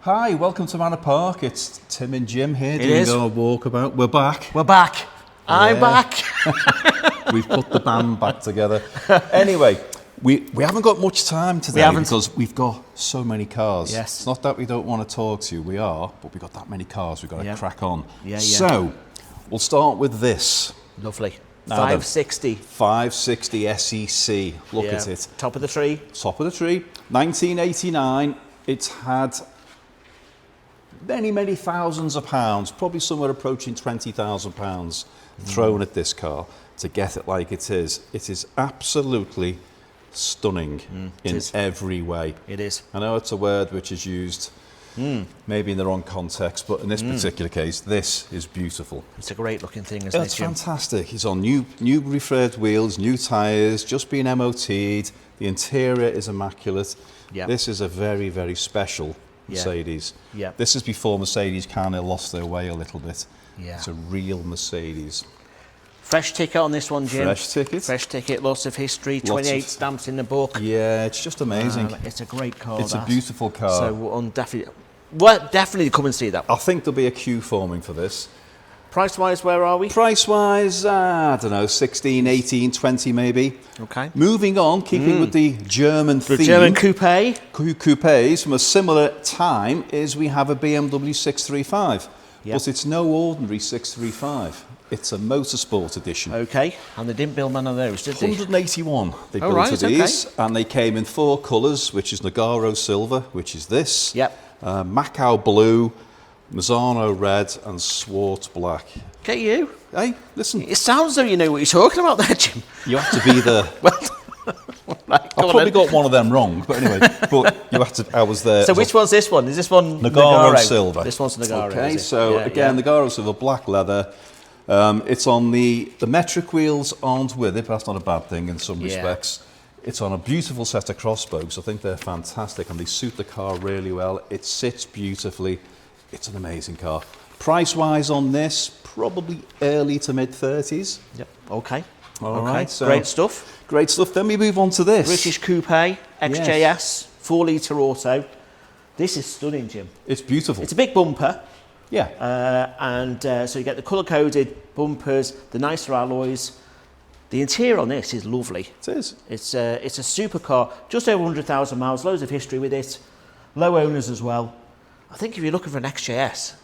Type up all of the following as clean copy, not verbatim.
Hi, welcome to Manor Park. It's Tim and Jim here doing our walkabout. We're back. We're back. I'm back. We've put the band back together. Anyway, we haven't got much time today because we've got so many cars. Yes. It's not that we don't want to talk to you, we are, but we've got that many cars, we've got to crack on. Yeah. So, we'll start with this. Lovely. Now 560. 560 SEC. Look at it. Top of the tree. Top of the tree. 1989. It's had many thousands of pounds, probably somewhere approaching £20,000 thrown at this car to get it like it is. It is absolutely stunning in every way. It is. I know it's a word which is used maybe in the wrong context, but in this particular case, this is beautiful. It's a great looking thing, isn't it, It's Jim? fantastic. It's on new refurbed wheels, new tyres, just been MOT'd. The interior is immaculate. Yeah. This is a very special Mercedes. Yeah. This is before Mercedes kind of lost their way a little bit. Yeah. It's a real Mercedes. Fresh ticket on this one, Jim. Fresh ticket. Fresh ticket, lots of history, 28 stamps in the book. Yeah, it's just amazing. It's a great car. It's a beautiful car. So definitely come and see that. I think there'll be a queue forming for this. Price-wise, where are we? Price-wise, I don't know, 16, 18, 20 maybe. Okay. Moving on, keeping with the German theme. The German coupe. Coupes from a similar time is we have a BMW 635. Yep. But it's no ordinary 635. It's a Motorsport Edition. Okay. And they didn't build none of those, did they? 181 they built of these. Okay. And they came in 4 colours, which is Nogaro Silver, which is this. Yep. Macau Blue, Mazzano Red and Swart Black. Get you. Hey, listen. It sounds though you know what you're talking about there, Jim. You have to be the... Right, I probably got one of them wrong, but anyway, but you have to, I was there. So which one's this one? Is this one Nogaro Silver? This one's Nogaro. Okay, so again, Nogaro Silver, black leather. It's on the metric wheels aren't with it, but that's not a bad thing in some respects. It's on a beautiful set of crossbows. I think they're fantastic and they suit the car really well. It sits beautifully. It's an amazing car. Price-wise on this, probably early to mid-30s. Yep. Okay. All right. So great stuff. Great stuff. Then we move on to this. British Coupe XJS, 4-litre auto. This is stunning, Jim. It's beautiful. It's a big bumper. Yeah. So you get the colour-coded bumpers, the nicer alloys. The interior on this is lovely. It is. It's a super car, just over 100,000 miles, loads of history with it. Low owners as well. I think if you're looking for an XJS,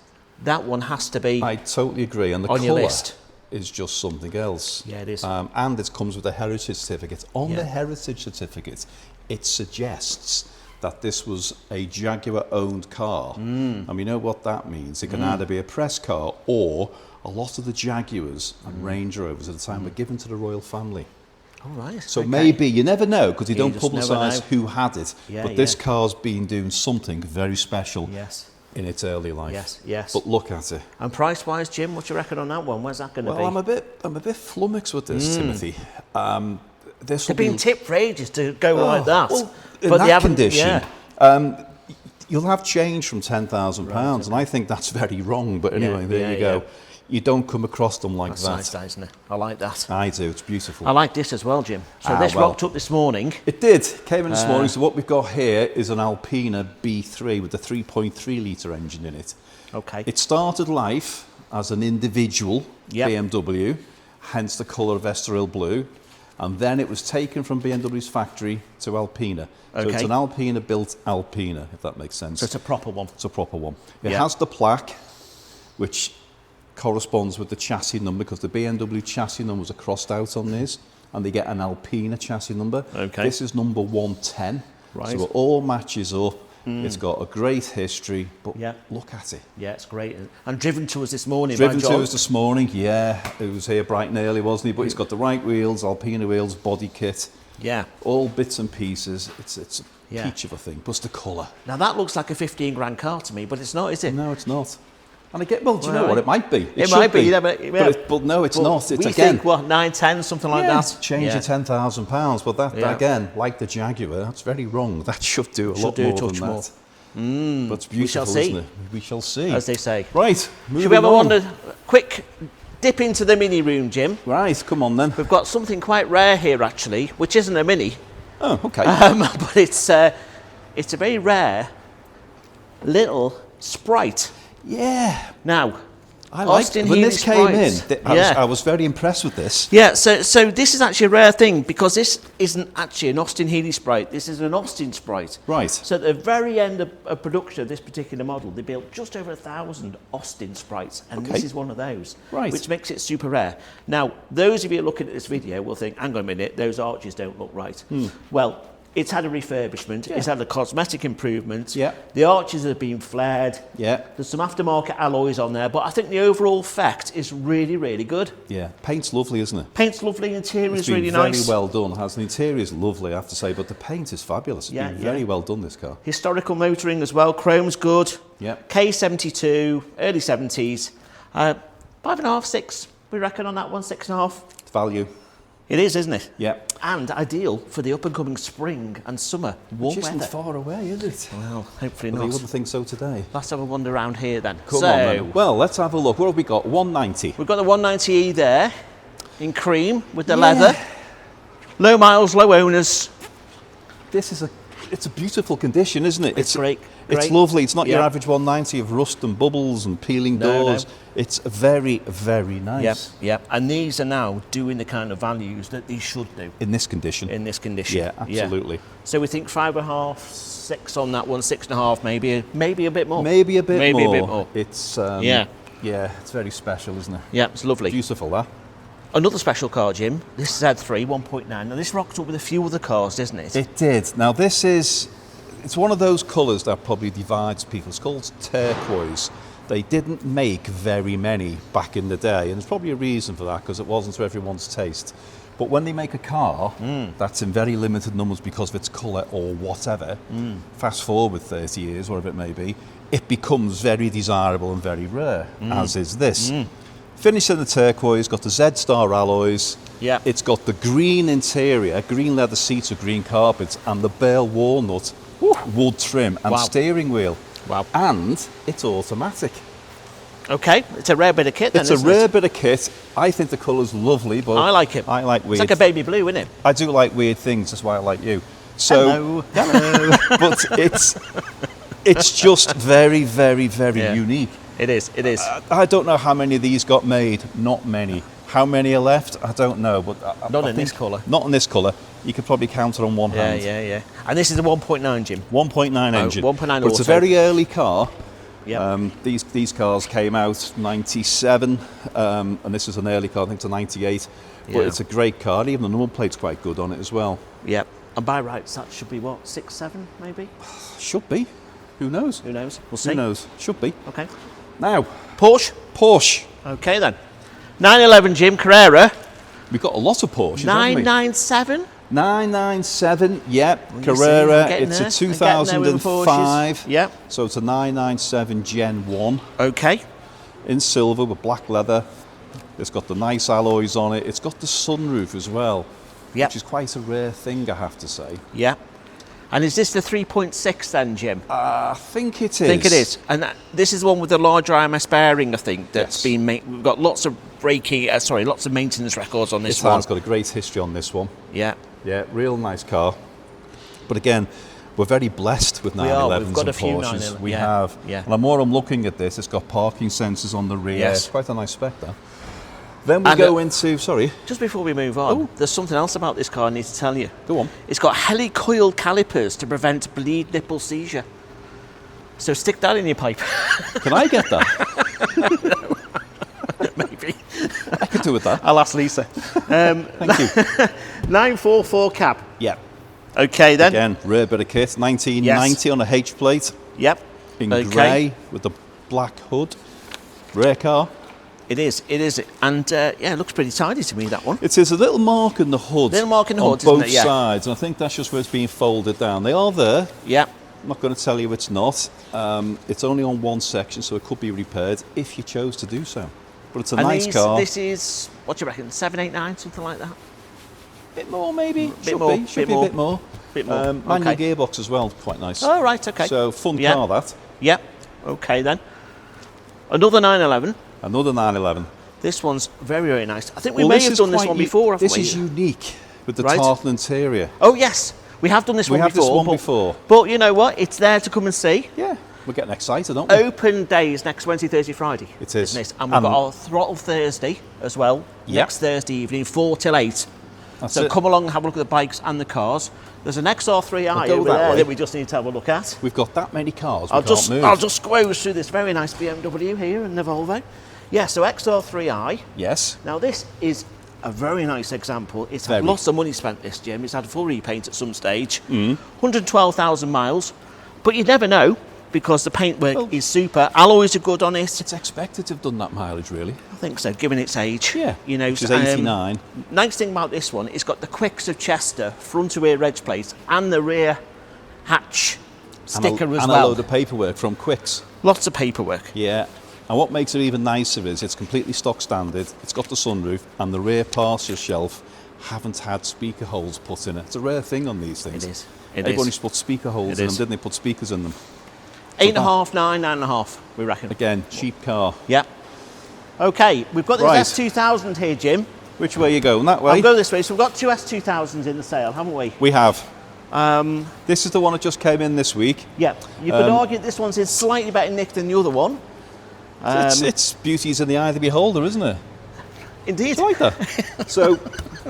that one has to be. I totally agree. And the on your colour list is just something else. Yeah, it is. And it comes with a heritage certificate. On the heritage certificate, it suggests that this was a Jaguar-owned car. And we know what that means. It can either be a press car or a lot of the Jaguars and Range Rovers at the time were given to the royal family. All right. So maybe, you never know, because they don't just never publicise know. who had it. Yeah, but this car's been doing something very special in its early life. Yes, yes. But look at it. And price-wise, Jim, what do you reckon on that one? Where's that going to be? Well, I'm a bit flummoxed with this, Timothy. They've been tipped for ages to go like that. Well, in but that condition, you'll have change from £10,000, and I think that's very wrong. But anyway, there you go. You don't come across them like that's that. Nice, isn't it? I like that. I do. It's beautiful. I like this as well, Jim. So this rocked up this morning. It did. Came in this morning. So what we've got here is an Alpina B3 with a 3.3 litre engine in it. Okay. It started life as an individual BMW, hence the colour of Estoril blue, and then it was taken from BMW's factory to Alpina. So it's an Alpina-built Alpina, if that makes sense. So it's a proper one. It's a proper one. It has the plaque, which corresponds with the chassis number, because the BMW chassis numbers are crossed out on this, and they get an Alpina chassis number. Okay. This is number 110. Right. So it all matches up. It's got a great history, but look at it. Yeah, it's great. And driven to us this morning. Driven to us this morning, yeah. It was here bright and early, wasn't he? But it's got the right wheels, Alpina wheels, body kit. Yeah. All bits and pieces. It's a peach of a thing. Plus the colour. Now that looks like a 15 grand car to me, but it's not, is it? No, it's not. And do you know what? It might be. It might be, but no, it's not. It's we think, 9, 10, something like that. Change of £10,000. But that again, like the Jaguar, that's very wrong. That should do a lot more than that. But it's beautiful, isn't it? We shall see. As they say. Right, should we have a quick dip into the mini room, Jim? Right, come on then. We've got something quite rare here, actually, which isn't a mini. Oh, okay. But it's it's a very rare little Sprite. Yeah. Now, I liked it. When this came in, I was very impressed with this. Yeah, so this is actually a rare thing because this isn't actually an Austin Healey Sprite. This is an Austin Sprite. Right. So at the very end of production of this particular model, they built just over 1,000 Austin Sprites, and this is one of those, which makes it super rare. Now, those of you looking at this video will think, hang on a minute, those arches don't look right. Well, it's had a refurbishment, it's had a cosmetic improvement, the arches have been flared, there's some aftermarket alloys on there, but I think the overall effect is really, really good. Yeah, paint's lovely, isn't it? Paint's lovely, interior is really very nice. Very well done, the interior is lovely, I have to say, but the paint is fabulous. It's been very well done, this car. Historical motoring as well, chrome's good, Yeah. K72, early 70s, 5.5, 6, we reckon on that one, 6.5. It's value. It is, isn't it? Yeah. And ideal for the up-and-coming spring and summer warm weather. Which isn't far away, is it? Well, hopefully not. You wouldn't think so today. Let's have a wander around here then. Come on then. Well, let's have a look. What have we got? 190. We've got the 190E there, in cream, with the leather. Low miles, low owners. It's a beautiful condition, isn't it? It's great. It's lovely. It's not your average 190 of rust and bubbles and peeling doors. No. It's very, very nice. Yep. And these are now doing the kind of values that these should do. In this condition. In this condition. Yeah, absolutely. Yeah. So we think 5.5, 6 on that one, 6.5 maybe a bit more. Maybe a bit more. It's it's very special, isn't it? Yeah, it's lovely. Beautiful, that. Another special car, Jim. This is Z3 1.9. Now this rocked up with a few other cars, didn't it? It did. Now it's one of those colours that probably divides people. It's called turquoise. They didn't make very many back in the day, and there's probably a reason for that, because it wasn't to everyone's taste. But when they make a car that's in very limited numbers because of its colour or whatever, fast forward 30 years, whatever it may be, it becomes very desirable and very rare, as is this. Finished in the turquoise, got the Z-Star alloys. Yeah. It's got the green interior, green leather seats with green carpets, and the bare walnut wood trim and steering wheel. Wow. And it's automatic. Okay, it's a rare bit of kit then, It's a rare bit of kit. I think the colour's lovely, but I like it. I like weird. It's like a baby blue, isn't it? I do like weird things, that's why I like you. So, hello. But it's just very, very, very unique. It is. I don't know how many of these got made. Not many. How many are left? I don't know. But not in this colour. Not in this colour. You could probably count it on one hand. Yeah. And this is a 1.9, Jim. 1.9 engine. 1.9 But it's a very early car. Yep. These cars came out 97, and this is an early car. I think it's a 98. But it's a great car. And even the number plate's quite good on it as well. Yep. And by rights, that should be what, 6, 7 maybe? Should be. Who knows? We'll see. Who knows? Should be. Okay. Now, Porsche. Okay then. 911, Jim, Carrera. We've got a lot of Porsches, 997. 997, yep. Carrera, it's a 2005. Yep. So it's a 997 Gen 1. Okay. In silver with black leather. It's got the nice alloys on it. It's got the sunroof as well. Yep. Which is quite a rare thing, I have to say. Yep. And is this the 3.6 then, Jim? I think it is. I think it is. And this is the one with the larger IMS bearing, I think, that's been made. We've got lots of lots of maintenance records on this one. It's got a great history on this one. Yeah. Yeah, real nice car. But again, we're very blessed with 911s We've got and a few Porsches. We yeah. have. Yeah. And the more I'm looking at this, it's got parking sensors on the rear. Yes. It's quite a nice spec, that. Then we go into, sorry. Just before we move on, there's something else about this car I need to tell you. Go on. It's got helicoil calipers to prevent bleed nipple seizure. So stick that in your pipe. Can I get that? Maybe. I could do with that. I'll ask Lisa. Thank you. 944 cab. Yeah. Okay then. Again, rare bit of kit. 1990 on a H plate. Yep. In grey with the black hood. Rare car. It is, and it looks pretty tidy to me, that one. It is a little mark in the hood. Little mark in the hood, on both isn't it? Yeah. sides, and I think that's just where it's being folded down. They are there. Yeah. I'm not going to tell you it's not. It's only on one section, so it could be repaired if you chose to do so. But it's a nice car. This is, what do you reckon, 789, something like that? Bit more, maybe. Should be a bit more. Manual gearbox as well, quite nice. Oh, right, okay. So, fun car, that. Yep. Okay, then. Another 911. Another 911. This one's very, very nice. I think we may have done this one before, haven't we? This is unique with the tartan interior. Oh, yes. We have done this one We have before. this one before. But you know what? It's there to come and see. Yeah, we're getting excited, aren't we? Open days next Wednesday, Thursday, Friday. It is. Isn't it? And we've got our Throttle Thursday as well. Yep. Next Thursday evening, 4 till 8. That's so it. come along and have a look at the bikes and the cars. There's an XR3i We'll go over that there way. that we just need to have a look at. We've got that many cars, I'll just squoze through this very nice BMW here and the Volvo. Yeah, so XR3i. Yes. Now this is a very nice example. It's had Very. lots of money spent, this Jim. It's had a full repaint at some stage. 112,000 miles. But you never know, because the paintwork is super. Alloys are good on it. It's expected to have done that mileage, really. I think so, given its age. Yeah, you know, which is 89. Nice thing about this one, it's got the Quicks of Chester front to rear edge plate and the rear hatch sticker as and well. a load of paperwork from Quicks. Lots of paperwork. Yeah. And what makes it even nicer is it's completely stock standard. It's got the sunroof, and the rear parcel shelf haven't had speaker holes put in it. It's a rare thing on these things. It is. Everyone used to put speaker holes in them, didn't they? Put speakers in them. 8.5, 9.5, we reckon. Again, cheap car. Yeah. Okay, we've got this Right. S2000 here, Jim. Which way are you going? That way? I'll go this way. So we've got 2 S2000s in the sale, haven't we? We have. This is the one that just came in this week. Yeah. You could argue this one's in slightly better nick than the other one. It's beauty's in the eye of the beholder, isn't it? Indeed. It's like that. So,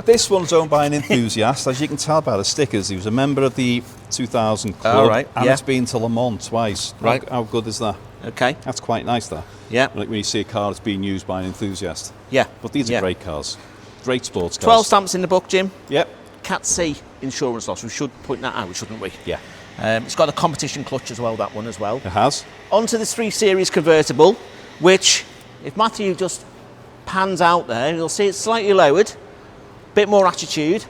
this one's owned by an enthusiast. As you can tell by the stickers, he was a member of the 2000 club. All right, And yeah. it's been to Le Mans twice. Right. How good is that? Okay. That's quite nice, that. Yeah. Like when you see a car that's being used by an enthusiast. Yeah. But these Yeah. are great cars. Great sports cars. 12 stamps in the book, Jim. Yep. Cat C insurance loss. We should point that out, shouldn't we? Yeah. It's got a competition clutch as well, that one as well. It has. Onto this 3 Series convertible, which, if Matthew just pans out there, you'll see it's slightly lowered, bit more attitude.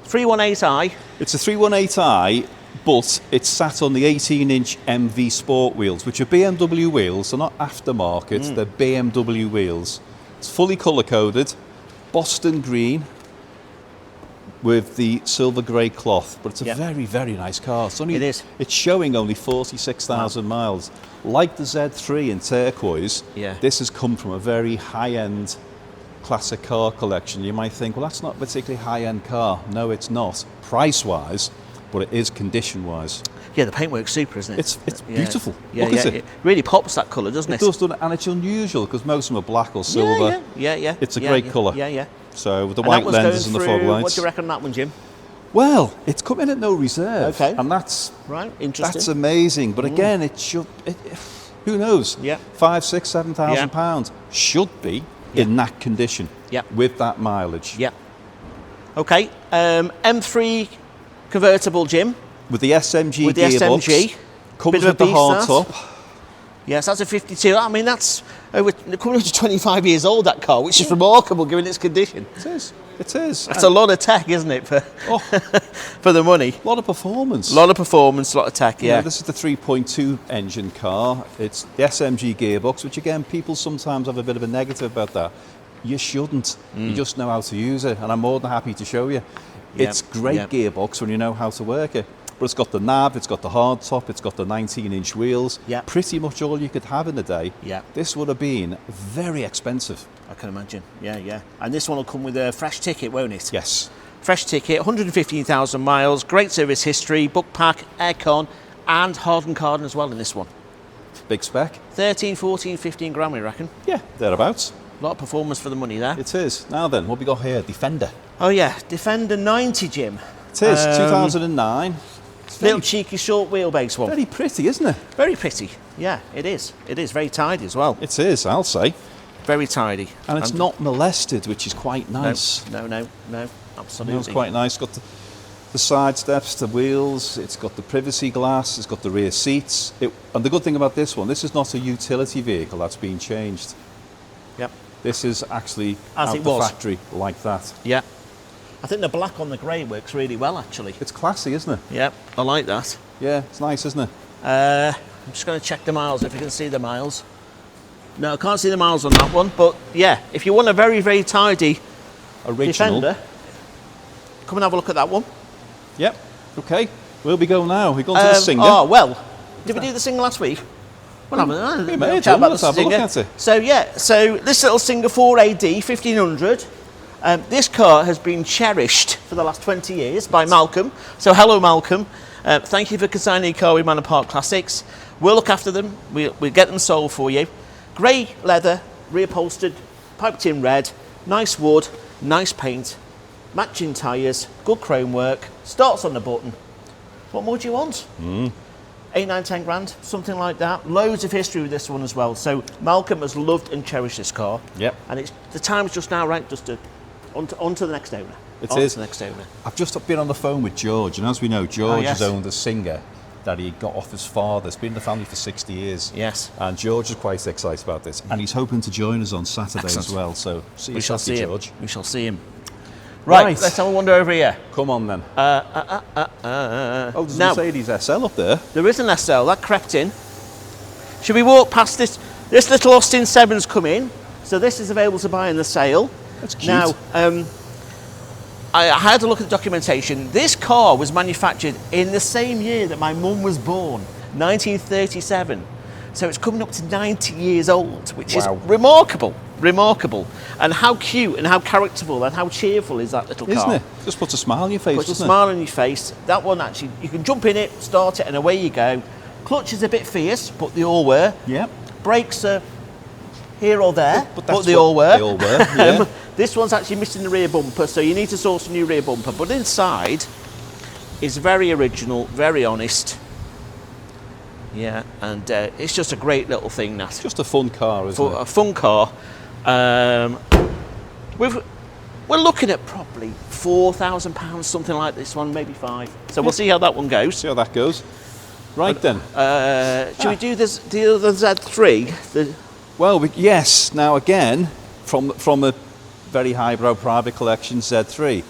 318i. It's a 318i, but it's sat on the 18-inch MV Sport wheels, which are BMW wheels. They're not aftermarket, they're BMW wheels. It's fully colour-coded, Boston green, with the silver grey cloth, but it's a very, very nice car. It is. It's showing only 46,000 miles. Like the Z3 in turquoise, this has come from a very high-end classic car collection. You might think, well, that's not a particularly high-end car. No, it's not, price-wise, but it is condition-wise. Yeah, the paintwork's super, isn't it? It's beautiful. Yeah, Look at it. It really pops that colour, doesn't it? It does, and it's unusual because most of them are black or silver. Yeah. It's a great colour. Yeah. So with the And white that was lenses and going the fog through, lights. what do you reckon on that one, Jim? Well, it's come in at no reserve. Okay. And that's Right, interesting. That's amazing. But again, it should. Who knows? Yeah. £5,000, £6,000, £7,000 should be in that condition. Yeah. With that mileage. Yeah. Okay. M3 convertible, Jim. With the SMG With the gearbox. SMG. Comes Bit of with a the hard beast, top. Yes, that's a 52. I mean, that's coming up to 25 years old, that car, which is remarkable given its condition. It is. It is. That's a lot of tech, isn't it, for for the money? A lot of performance. A lot of performance, a lot of tech, yeah. This is the 3.2 engine car. It's the SMG gearbox, which again, people sometimes have a bit of a negative about that. You shouldn't. You just know how to use it, and I'm more than happy to show you. It's great gearbox when you know how to work it. But it's got the nav, it's got the hard top, it's got the 19-inch wheels. Yeah. Pretty much all you could have in the day. Yeah. This would have been very expensive. I can imagine. Yeah. And this one will come with a fresh ticket, won't it? Yes. Fresh ticket, 115,000 miles, great service history, book pack, aircon, and hardened card as well in this one. Big spec. 13, 14, 15 grand, we reckon. Yeah, thereabouts. A lot of performance for the money there. It is. Now then, what we got here? Defender. Oh yeah, Defender 90, Jim. It is, 2009. Little cheeky short wheelbase one. Very pretty, isn't it? Very pretty. Yeah, it is. It is very tidy as well. It is, I'll say. Very tidy. And it's not molested, which is quite nice. No, absolutely. No, it's quite nice. Got the side steps, the wheels, it's got the privacy glass, it's got the rear seats. And the good thing about this one, this is not a utility vehicle that's been changed. Yep. This is actually As out it the was. factory like that. Yeah. I think the black on the grey works really well, actually. It's classy, isn't it? Yep, I like that. Yeah, it's nice, isn't it? I'm just going to check the miles, if you can see the miles. No, I can't see the miles on that one, but yeah, if you want a very, very tidy Original. Defender, come and have a look at that one. Yep. Okay. Where'll we go now? We're going to the Singer. Oh, well, did we do the Singer last week? Well, we may have done. Let's have a look at it. So, yeah, so this little Singer 4AD 1500, This car has been cherished for the last 20 years by Malcolm. So hello, Malcolm. Thank you for consigning your car with Manor Park Classics. We'll look after them. We'll get them sold for you. Grey leather, reupholstered, piped in red, nice wood, nice paint, matching tyres, good chrome work, starts on the button. What more do you want? 8, 9, 10 grand, something like that. Loads of history with this one as well. So Malcolm has loved and cherished this car. Yep. And the time's just now right just to on to the next owner. It is. The next owner. I've just been on the phone with George, and as we know, George has owned a Singer that he got off his father. It's been in the family for 60 years. Yes. And George is quite excited about this, and he's hoping to join us on Saturday as well. So see you Saturday, George. We shall see him. Right, let's have a wander over here. Come on then. Oh, there's a Mercedes SL up there. There is an SL, that crept in. Should we walk past this? This little Austin 7's come in, so this is available to buy in the sale. That's cute. Now, I had a look at the documentation. This car was manufactured in the same year that my mum was born, 1937. So it's coming up to 90 years old, which is remarkable. Remarkable. And how cute and how characterful and how cheerful is that little car? Isn't it? Just puts a smile on your face, puts a smile on your face. That one actually, you can jump in it, start it, and away you go. Clutch is a bit fierce, but they all were. Yep. Brakes are here or there, but they all were. They all were, yeah. This one's actually missing the rear bumper, so you need to source a new rear bumper. But inside is very original, very honest. Yeah, and it's just a great little thing, Nat. It's just a fun car, isn't it? A fun car. We're looking at probably £4,000, something like this one, maybe 5. So we'll see how that one goes. See how that goes. Right then. Should we do this, the other Z3? Well, yes. Now again, from a very highbrow private collection Z3.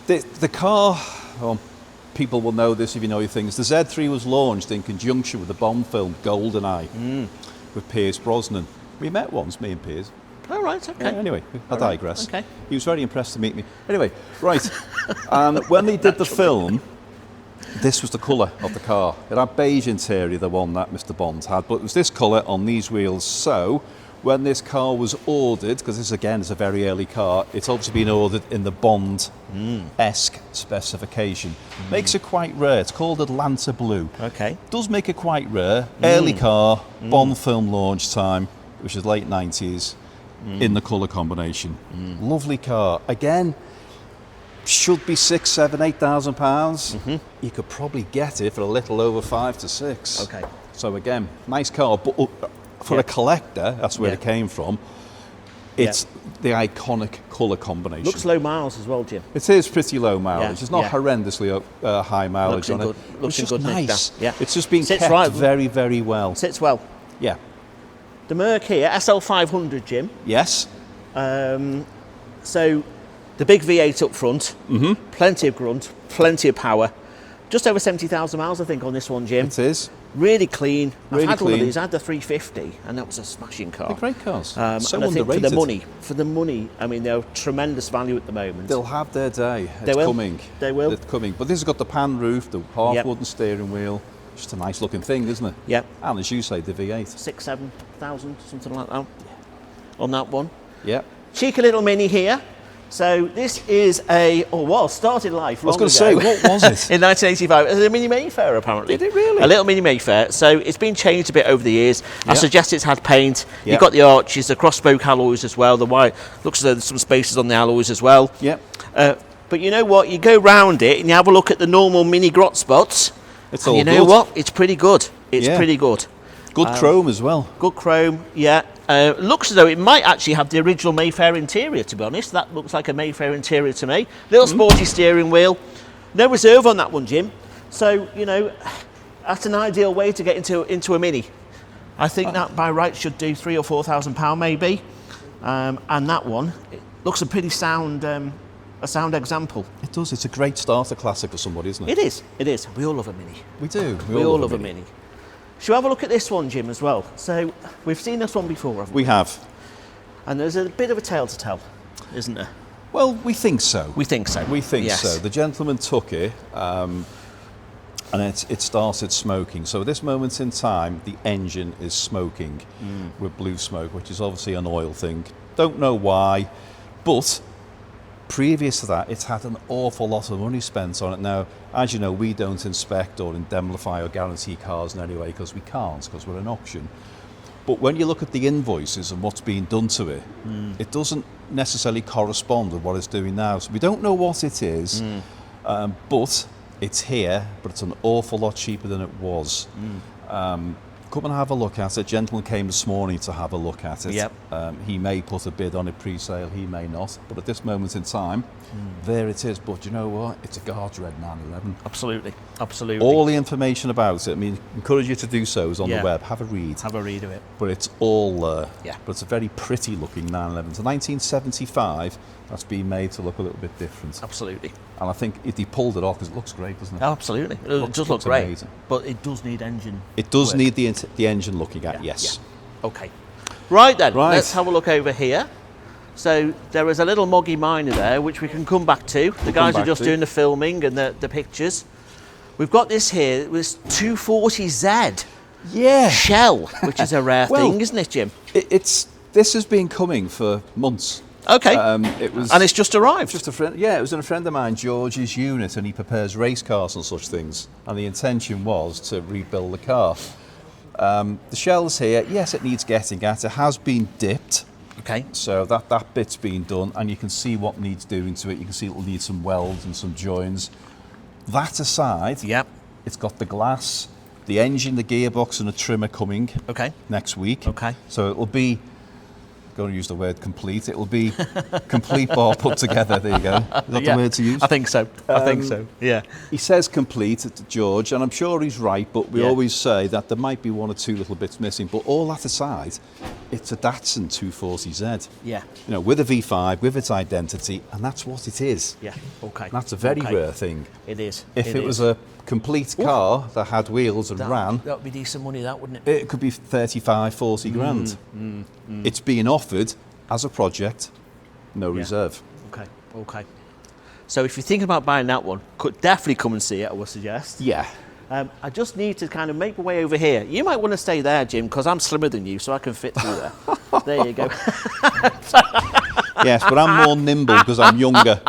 The car, well, people will know this if you know your things. The Z3 was launched in conjunction with the Bond film GoldenEye with Pierce Brosnan. We met once, me and Piers. Oh, right, okay. Yeah, anyway, I digress. Okay. He was very impressed to meet me. Anyway, right. And when they did the film, this was the colour of the car. It had beige interior, the one that Mr. Bond had, but it was this colour on these wheels. So when this car was ordered, because this again is a very early car, it's obviously been ordered in the Bond-esque specification. Makes it quite rare. It's called Atlanta Blue. Okay. Does make it quite rare. Early car, Bond film launch time, which is late 90s, in the colour combination. Lovely car. Again, should be £6,000, £7,000, £8,000. You could probably get it for a little over 5 to 6. Okay. So again, nice car, but for a collector, that's where it came from. It's the iconic colour combination. Looks low miles as well, Jim. It is pretty low mileage. Yeah. It's not horrendously high mileage on it. Looks it's just good, nice. Yeah. It's just been kept very, very well. Sits well. Yeah. The Merc here, SL500, Jim. Yes. So the big V8 up front, plenty of grunt, plenty of power. Just over 70,000 miles, I think, on this one, Jim. It is. Really clean. Really I've had clean. one of these. I had the 350, and that was a smashing car. They're great cars. So and I think underrated. for the money, I mean, they're tremendous value at the moment. They'll have their day. They will. Coming. They will. It's coming. But this has got the pan roof, the half wooden steering wheel. Just a nice looking thing, isn't it? Yep. And as you say, the V8. 6,000-7,000, something like that, on that one. Yep. Cheeky little Mini here. So this is started life long ago. I was going to say, what was it? In 1985. It was a Mini Mayfair, apparently. Did it really? A little Mini Mayfair. So it's been changed a bit over the years. I suggest it's had paint. Yep. You've got the arches, the cross-spoke alloys as well. The white, looks as though there's some spaces on the alloys as well. Yep. But you know what? You go round it and you have a look at the normal Mini grot spots. It's all you know what? It's pretty good. It's pretty good. Good chrome as well. Good chrome, yeah. Looks as though it might actually have the original Mayfair interior, to be honest. That looks like a Mayfair interior to me. Little sporty steering wheel. No reserve on that one, Jim. So, you know, that's an ideal way to get into a Mini. I think that by rights should do £3,000 or £4,000 maybe. And that one, it looks a pretty sound example. It does. It's a great starter classic for somebody, isn't it? It is. It is. We all love a Mini. We do. We all love a Mini. Shall we have a look at this one, Jim, as well? So, we've seen this one before, haven't we? We have. And there's a bit of a tale to tell, isn't there? Well, we think so. We think so. We think yes. so. The gentleman took it, and it started smoking. So at this moment in time, the engine is smoking with blue smoke, which is obviously an oil thing. Don't know why, but previous to that, it's had an awful lot of money spent on it. Now, as you know, we don't inspect or indemnify or guarantee cars in any way because we can't, because we're an auction. But when you look at the invoices and what's being done to it, it doesn't necessarily correspond with what it's doing now. So we don't know what it is, but it's here, but it's an awful lot cheaper than it was. Come and have a look at it. A gentleman came this morning to have a look at it. Yep. He may put a bid on it pre-sale, he may not. But at this moment in time, there it is. But you know what? It's a Guards Red 911. Absolutely, absolutely. All the information about it, I mean, encourage you to do so, is on the web. Have a read. Have a read of it. But it's all there. Yeah. But it's a very pretty looking 911. It's a 1975. That's been made to look a little bit different. Absolutely. And I think he pulled it off because it looks great, doesn't it? Absolutely. It does look great. Amazing. But it does need engine. It does work. need the engine looking at, yes. Yeah. Okay. Right then, Right. let's have a look over here. So there is a little moggy Minor there, which we can come back to. The guys are just doing the filming and the pictures. We've got this here, it was 240Z. Yeah. Shell, which is a rare thing, isn't it, Jim? This has been coming for months. Okay. It was, and it's just arrived. Just a friend. Yeah, it was in a friend of mine, George's unit, and he prepares race cars and such things. And the intention was to rebuild the car. The shell's here. Yes, it needs getting at. It has been dipped. Okay. So that bit's been done, and you can see what needs doing to it. You can see it'll need some welds and some joins. That aside, it's got the glass, the engine, the gearbox, and a trimmer coming. Okay. Next week. Okay. So it'll be. Going to use the word complete. It will be complete bar put together. There you go. Is that the word to use? I think so. I think so. Yeah. He says complete to George, and I'm sure he's right. But we always say that there might be one or two little bits missing. But all that aside, it's a Datsun 240Z. Yeah. You know, with a V5, with its identity, and that's what it is. Yeah. Okay. And that's a very rare thing. It is. If it was a complete car that had wheels and ran, that would be decent money, that wouldn't it? it could be 35, 40 grand. It's being offered as a project, no reserve. Okay, okay. So if you're thinking about buying that one, could definitely come and see it, I would suggest. Yeah. I just need to kind of make my way over here. You might want to stay there, Jim, because I'm slimmer than you, so I can fit through there. There you go. Yes, but I'm more nimble because I'm younger.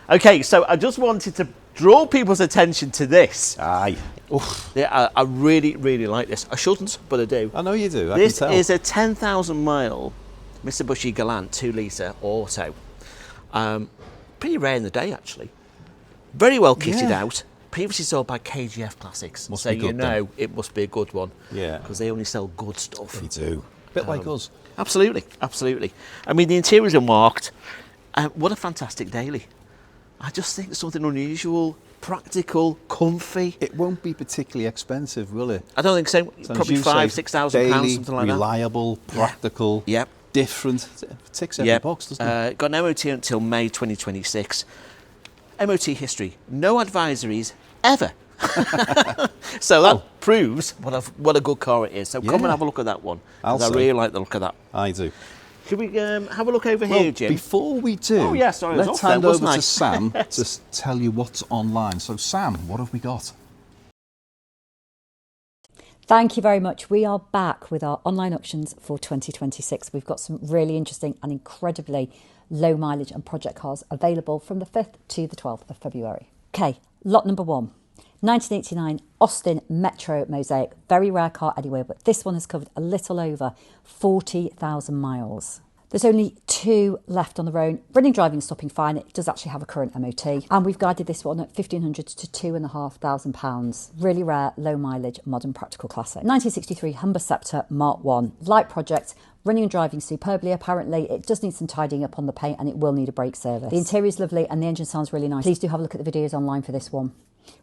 Okay, so I just wanted to draw people's attention to this. Aye. Oof. Yeah, I really, really like this. I shouldn't, but I do. I know you do. This I can tell. is a 10,000 mile Mitsubishi Galant 2 litre auto. Pretty rare in the day, actually. Very well kitted out. Previously sold by KGF Classics. Must so be good, you know then. it must be a good one. Yeah. Because they only sell good stuff. They do. A bit like us. Absolutely, absolutely. I mean, the interiors are marked. What a fantastic daily. I just think it's something unusual, practical, comfy. It won't be particularly expensive, will it? I don't think so. So Probably £5,000-6,000, something like reliable, practical, Yep. different. It ticks every box, doesn't it? Got an MOT until May 2026. MOT history, no advisories ever. So that proves what a good car it is. So come and have a look at that one. I really like the look of that. I do. Should we have a look over here, Jim? Before we do, let's hand over to Sam to tell you what's online. So Sam, what have we got? Thank you very much. We are back with our online auctions for 2026. We've got some really interesting and incredibly low mileage and project cars available from the 5th to the 12th of February. Okay, lot number 1. 1989 Austin Metro Mosaic. Very rare car anyway, but this one has covered a little over 40,000 miles. There's only 2 left on the road. Running, driving, stopping fine. It does actually have a current MOT. And we've guided this one at £1,500 to £2,500. Really rare, low mileage, modern practical classic. 1963 Humber Sceptre Mark 1. Light project. Running and driving superbly, apparently. It does need some tidying up on the paint and it will need a brake service. The interior is lovely and the engine sounds really nice. Please do have a look at the videos online for this one.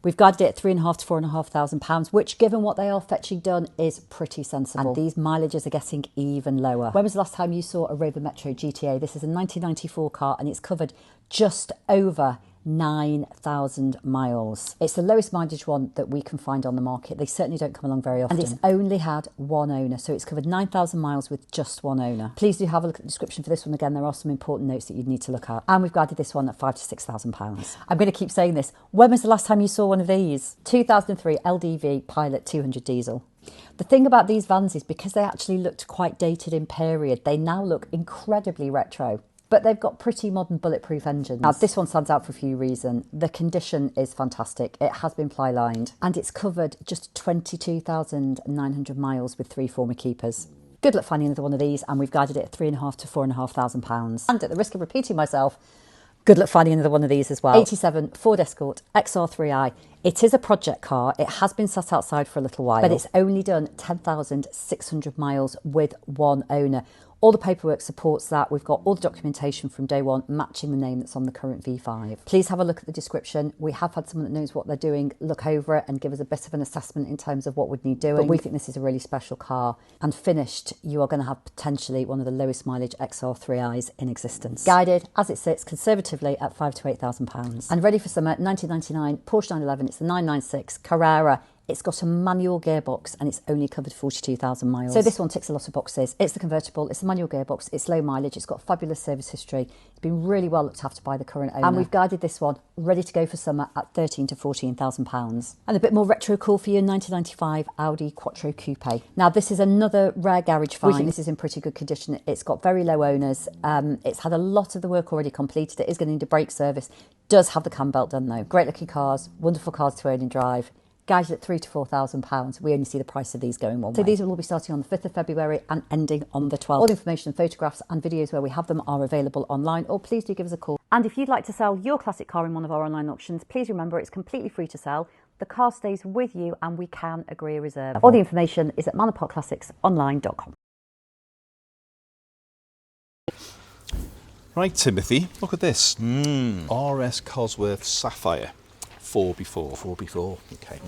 We've guided it at £3,500 to £4,500, which, given what they are fetching done, is pretty sensible. And these mileages are getting even lower. When was the last time you saw a Rover Metro GTA? This is a 1994 car and it's covered just over 9,000 miles. It's the lowest mileage one that we can find on the market. They certainly don't come along very often. And it's only had one owner, so it's covered 9,000 miles with just one owner. Please do have a look at the description for this one. Again, there are some important notes that you'd need to look at. And we've guided this one at £5,000 to £6,000. I'm going to keep saying this. When was the last time you saw one of these? 2003 LDV Pilot 200 diesel. The thing about these vans is because they actually looked quite dated in period, they now look incredibly retro. But they've got pretty modern bulletproof engines. Now, this one stands out for a few reasons. The condition is fantastic. It has been ply-lined and it's covered just 22,900 miles with 3 former keepers. Good luck finding another one of these, and we've guided it at £3,500 to £4,500. And at the risk of repeating myself, good luck finding another one of these as well. 87 Ford Escort XR3i. It is a project car. It has been sat outside for a little while, but it's only done 10,600 miles with one owner. All the paperwork supports that. We've got all the documentation from day one matching the name that's on the current V5. Please have a look at the description. We have had someone that knows what they're doing look over it and give us a bit of an assessment in terms of what would need doing. But we think this is a really special car. And finished, you are going to have potentially one of the lowest mileage XR3Is in existence. Guided, as it sits, conservatively at £5,000 to £8,000. And ready for summer, 1999 Porsche 911. It's the 996 Carrera. It's got a manual gearbox and it's only covered 42,000 miles. So this one ticks a lot of boxes. It's the convertible, it's the manual gearbox, it's low mileage, it's got fabulous service history. It's been really well looked after by the current owner. And we've guided this one ready to go for summer at £13,000 to £14,000. And a bit more retro cool for you, 1995 Audi Quattro Coupe. Now this is another rare garage find. We think this is in pretty good condition. It's got very low owners. It's had a lot of the work already completed. It is going to need a brake service. Does have the cam belt done though. Great looking cars, wonderful cars to own and drive. Guided at £3,000 to £4,000. We only see the price of these going one way. So these will all be starting on the 5th of February and ending on the 12th. All the information, photographs and videos where we have them are available online, or please do give us a call. And if you'd like to sell your classic car in one of our online auctions, please remember it's completely free to sell. The car stays with you and we can agree a reserve. All the information is at manorparkclassicsonline.com. Right, Timothy, look at this. RS Cosworth Sapphire. 4x4. 4x4. Okay.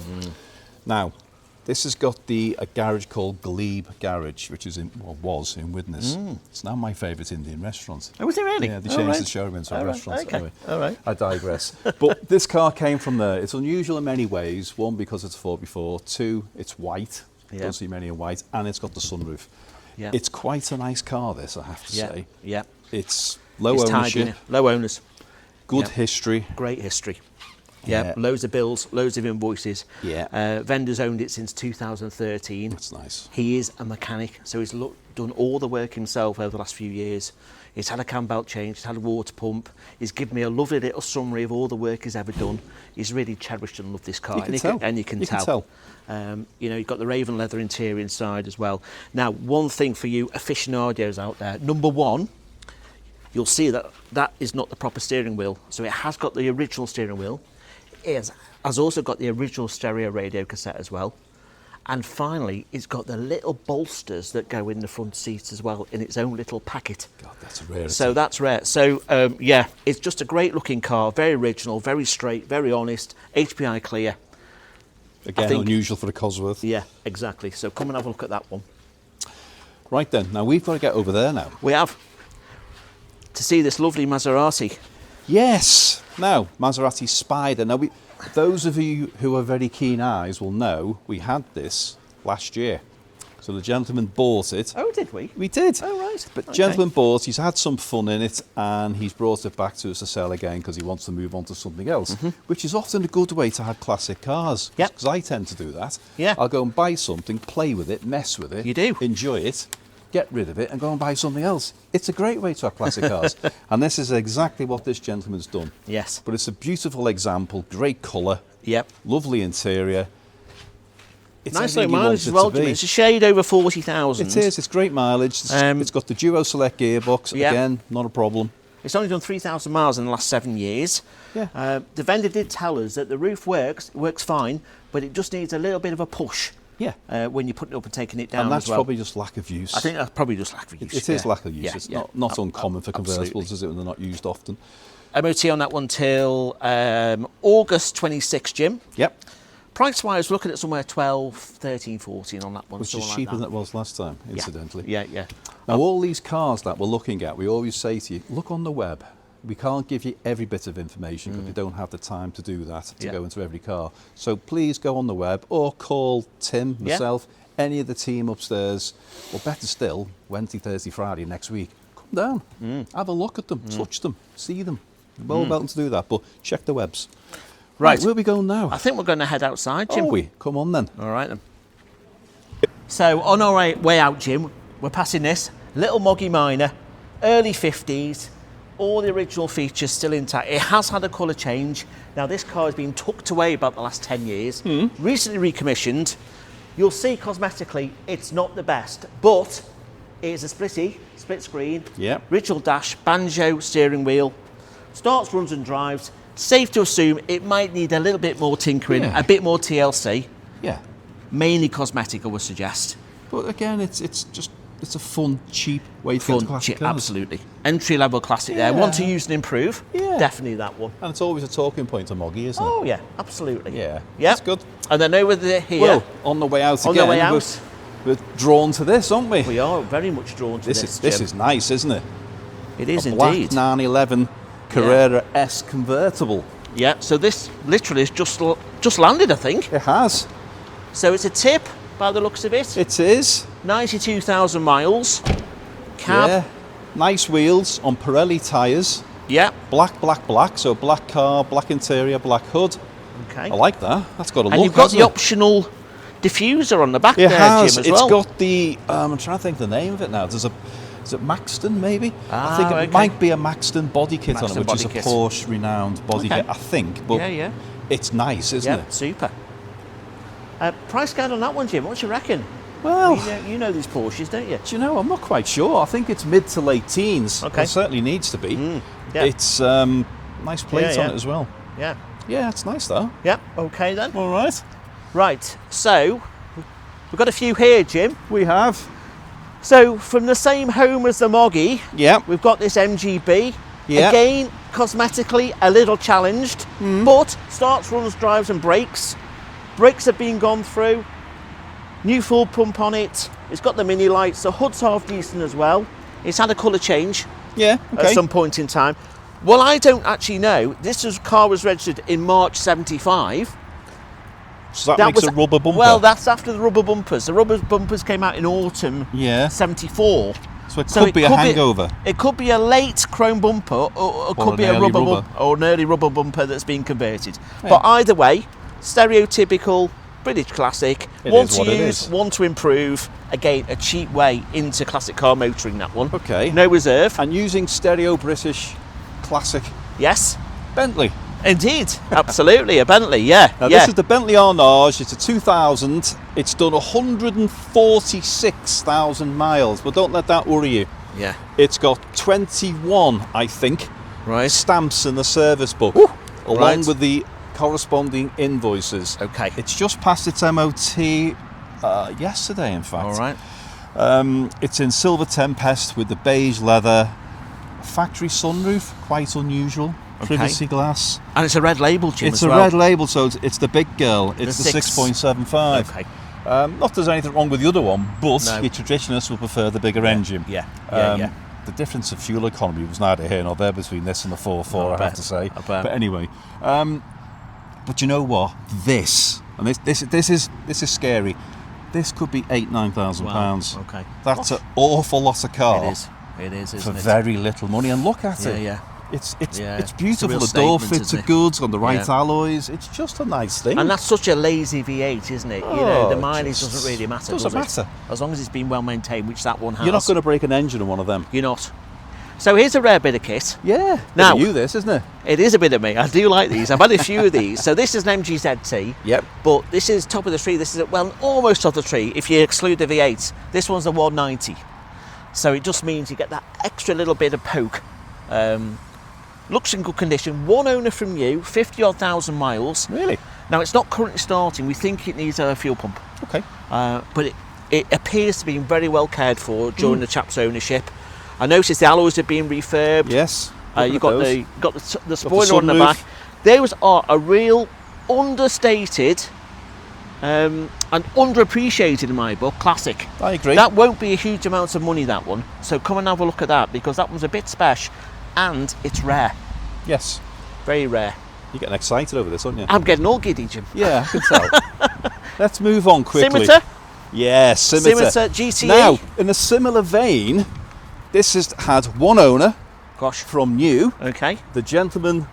Now, this has got a garage called Glebe Garage, which is was in Widnes. It's now my favourite Indian restaurant. Oh, was it really? Yeah, they changed the showroom into a restaurant. Okay. Anyway, all right. I digress. But this car came from there. It's unusual in many ways. One, because it's 4x4. Two, it's white. Yeah. Don't see many in white. And it's got the sunroof. Yeah. It's quite a nice car, this, I have to say. Yeah. It's low ownership. Tidy, low owners. Good history. Great history. Yeah, loads of bills, loads of invoices. Yeah. Vendors owned it since 2013. That's nice. He is a mechanic, so he's done all the work himself over the last few years. He's had a cam belt change, he's had a water pump. He's given me a lovely little summary of all the work he's ever done. He's really cherished and loved this car. You can tell. You know, you've got the raven leather interior inside as well. Now, one thing for you aficionados out there. Number one, you'll see that that is not the proper steering wheel. So it has got the original steering wheel. It has also got the original stereo radio cassette as well. And finally, it's got the little bolsters that go in the front seats as well in its own little packet. God, that's a rarity. So that's rare. So, yeah, it's just a great looking car, very original, very straight, very honest, HPI clear. Again, unusual for a Cosworth. Yeah, exactly. So come and have a look at that one. Right then, now we've got to get over there now. We have. To see this lovely Maserati. Yes. Now, Maserati Spyder. Now, those of you who are very keen eyes will know we had this last year. So the gentleman bought it. Oh, did we? We did. Oh, right. But okay. Gentleman bought, he's had some fun in it, and he's brought it back to us to sell again because he wants to move on to something else, which is often a good way to have classic cars. Yep. Because I tend to do that. Yeah. I'll go and buy something, play with it, mess with it. You do. Enjoy it, get rid of it, and go and buy something else. It's a great way to have classic cars. And this is exactly what this gentleman's done. Yes. But it's a beautiful example, great colour. Yep. Lovely interior. It's nice low mileage as well, Jimmy. It's a shade over 40,000. It is, it's great mileage. It's got the Duo Select gearbox, again, not a problem. It's only done 3,000 miles in the last 7 years. Yeah. The vendor did tell us that the roof works fine, but it just needs a little bit of a push. Yeah. When you're putting it up and taking it down and that's as well. probably just lack of use. I think that's probably just lack of use. It is lack of use. It's not uncommon for convertibles, is it, when they're not used often? MOT on that one till August 26, Jim. Yep. Price-wise, we're looking at somewhere 12, 13, 14 on that one. Which is cheaper than it was last time, incidentally. Yeah. Now, all these cars that we're looking at, we always say to you, look on the web. we can't give you every bit of information because we don't have the time to do that, to go into every car. So please go on the web or call Tim, myself, any of the team upstairs, or better still, Wednesday, Thursday, Friday next week. Come down, have a look at them, touch them, see them. Well welcome to do that, but check the webs. Right, where are we going now? I think we're going to head outside, Jim. Are we? Come on then. All right then. So on our way out, Jim, we're passing this little moggy Manor, early 50s, all the original features still intact. It has had a colour change. Now this car has been tucked away about the last 10 years, recently recommissioned. You'll see cosmetically it's not the best, but it is a split screen, original dash, banjo steering wheel, starts, runs and drives. Safe to assume it might need a little bit more tinkering, a bit more TLC. Yeah. Mainly cosmetic, I would suggest. But again, it's a fun, cheap way to get to classic cars. Absolutely. Entry-level classic there. Want to use and improve? Yeah. Definitely that one. And it's always a talking point to Moggy, isn't it? Oh, yeah. Absolutely. Yeah. That's good. And then over here... Well, on the way out again, we're drawn to this, aren't we? We are very much drawn to this, This is nice, isn't it? It is a indeed. Black 911 Carrera S convertible. Yeah, so this literally has just landed, I think. It has. So it's a tip, by the looks of it. It is. 92,000 miles. Cab. Yeah. Nice wheels on Pirelli tyres. Yeah. Black, so black car, black interior, black hood. Okay. I like that. That's got a look, and you've got the optional diffuser on the back there, Jim, as well. It's got the, I'm trying to think the name of it now. Is it Maxton, maybe? I think it might be a Maxton body kit on it, which is a Porsche renowned body kit, I think. But it's nice, isn't it? Super. Price guide on that one, Jim, what do you reckon? Well, you know these Porsches, don't you? Do you know, I'm not quite sure. I think it's mid to late teens. Okay. It certainly needs to be. It's nice plates on it as well. Yeah. Yeah, it's nice though. Yeah, okay then. All right. Right, so we've got a few here, Jim. We have. So from the same home as the Moggy, we've got this MG B. Again, cosmetically a little challenged, but starts, runs, drives and brakes. Brakes have been gone through. New full pump on it. It's got the mini lights. The hood's half decent as well. It's had a colour change at some point in time. Well, I don't actually know. This car was registered in March 75. So that makes a rubber bumper? Well, that's after the rubber bumpers. The rubber bumpers came out in autumn 74. So it could be a hangover. It could be a late chrome bumper or it could be a rubber or an early rubber bumper that's been converted. Yeah. But either way, stereotypical British classic. One to use, one to improve. Again, a cheap way into classic car motoring, that one. Okay. No reserve. And using stereo British classic. Yes. Bentley. Indeed, absolutely, a Bentley, Now this is the Bentley Arnage, it's a 2000, it's done 146,000 miles, but don't let that worry you. Yeah. It's got 21, I think, stamps in the service book, along with the corresponding invoices. Okay. It's just passed its MOT yesterday, in fact. All right. It's in Silver Tempest with the beige leather, factory sunroof, quite unusual. Privacy glass. And it's a red label, Jim, It's a red label, so it's the big girl. It's the 6.75. Okay. Not there's anything wrong with the other one, but your traditionalists will prefer the bigger engine. The difference of fuel economy was neither here nor there between this and the 4.4, I have to say. But anyway, but you know what? This is scary. This could be £8,000-9,000. Okay. That's an awful lot of car. It is, for very little money. And look at it. Yeah. It's beautiful. The door fits are good on the right alloys. It's just a nice thing. And that's such a lazy V8, isn't it? The mileage doesn't really matter. Doesn't matter. As long as it's been well maintained, which that one has. You're not going to break an engine on one of them. You're not. So here's a rare bit of kit. Yeah. Now this, isn't it? It is a bit of me. I do like these. I've had a few of these. So this is an MG ZT. Yep. But this is top of the tree. This is almost top of the tree if you exclude the V8s. This one's a 190. So it just means you get that extra little bit of poke. Looks in good condition. One owner from you, 50-odd thousand miles. Really? Now, it's not currently starting. We think it needs a fuel pump. Okay. But it appears to be very well cared for during the chap's ownership. I noticed the alloys are being refurbed. Yes. You got the spoiler on the back. Those are a real understated and underappreciated, in my book, classic. I agree. That won't be a huge amount of money, that one. So come and have a look at that, because that one's a bit special. and it's rare. Yes. Very rare. You're getting excited over this, aren't you? I'm getting all giddy, Jim. Yeah, I can tell. Let's move on quickly. Scimitar? Yeah, Scimitar. Scimitar GTE. Now, in a similar vein, this has had one owner. Gosh. From new. Okay. The gentleman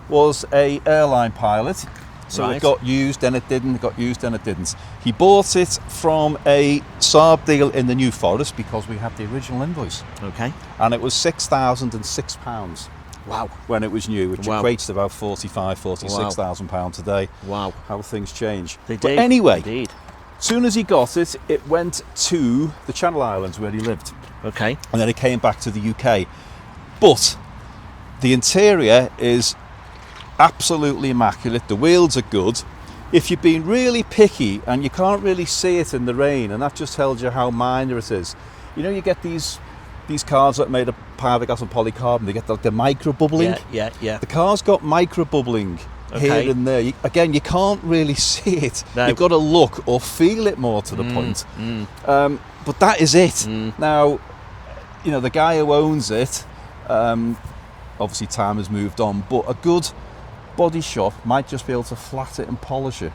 was a airline pilot. So it got used, then it didn't, it got used, then it didn't. He bought it from a Saab deal in the New Forest because we had the original invoice. Okay. And it was £6,006. Wow. When it was new, which equates to about £46,000 today. Wow. How things change. They did. But anyway, Indeed. as soon as he got it, it went to the Channel Islands where he lived. Okay. And then it came back to the UK. But the interior is absolutely immaculate. The wheels are good. If you've been really picky and you can't really see it in the rain, and that just tells you how minor it is. You know, you get these cars that are made of fiberglass and polycarbonate, they get like the micro bubbling. Yeah. The car's got micro bubbling here and there. Again, you can't really see it. No. You've got to look or feel it more to the point. But that is it. Now, you know, the guy who owns it, obviously time has moved on, but a good body shop might just be able to flat it and polish it.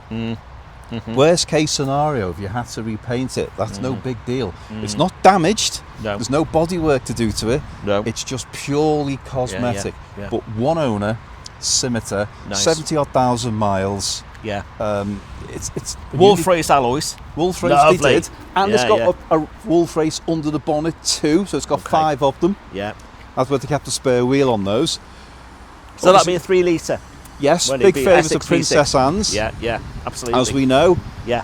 Worst case scenario, if you had to repaint it, that's no big deal. It's not damaged. No. There's no body work to do to it. No. It's just purely cosmetic. Yeah. But one owner, Scimitar, 70-odd thousand miles. Yeah. It's wolf race alloys. Wolf race they did, and it's got a wolf race under the bonnet too. So it's got 5 of them. Yeah. That's where they kept a spare wheel on those. So that'd be a 3 litre. Yes, big favourite of Princess Anne's. Yeah, absolutely. As we know. Yeah.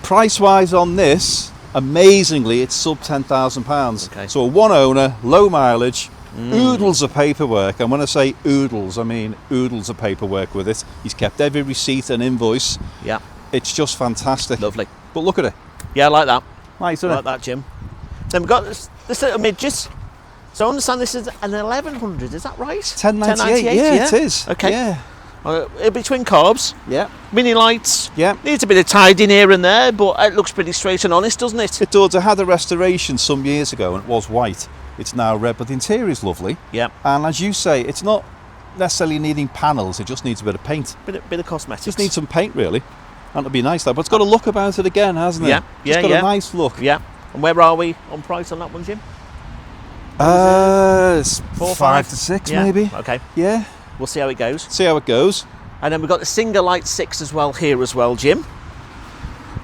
Price-wise on this, amazingly, it's sub £10,000. Okay. So a one owner, low mileage, oodles of paperwork. And when I say oodles, I mean oodles of paperwork with it. He's kept every receipt and invoice. Yeah. It's just fantastic. Lovely. But look at it. Yeah, I like that. Nice, isn't it? I like that, Jim. Then we've got this little midget. So I understand this is an 1100, is that right? 1098, yeah, it is. Okay. Yeah. Between carbs. Yeah. Mini lights. Yeah. Needs a bit of tidying here and there, but it looks pretty straight and honest, doesn't it? It does. I had a restoration some years ago and it was white. It's now red, but the interior is lovely. Yeah. And as you say, it's not necessarily needing panels, it just needs a bit of paint. Bit of cosmetics. Just needs some paint, really. And it'll be nice, though. But it's got a look about it again, hasn't it? Yeah. It's got a nice look. Yeah. And where are we on price on that one, Jim? It's 4, 5 to 6, maybe. Okay. Yeah. We'll see how it goes. See how it goes. And then we've got the Single Light 6 as well here as well, Jim.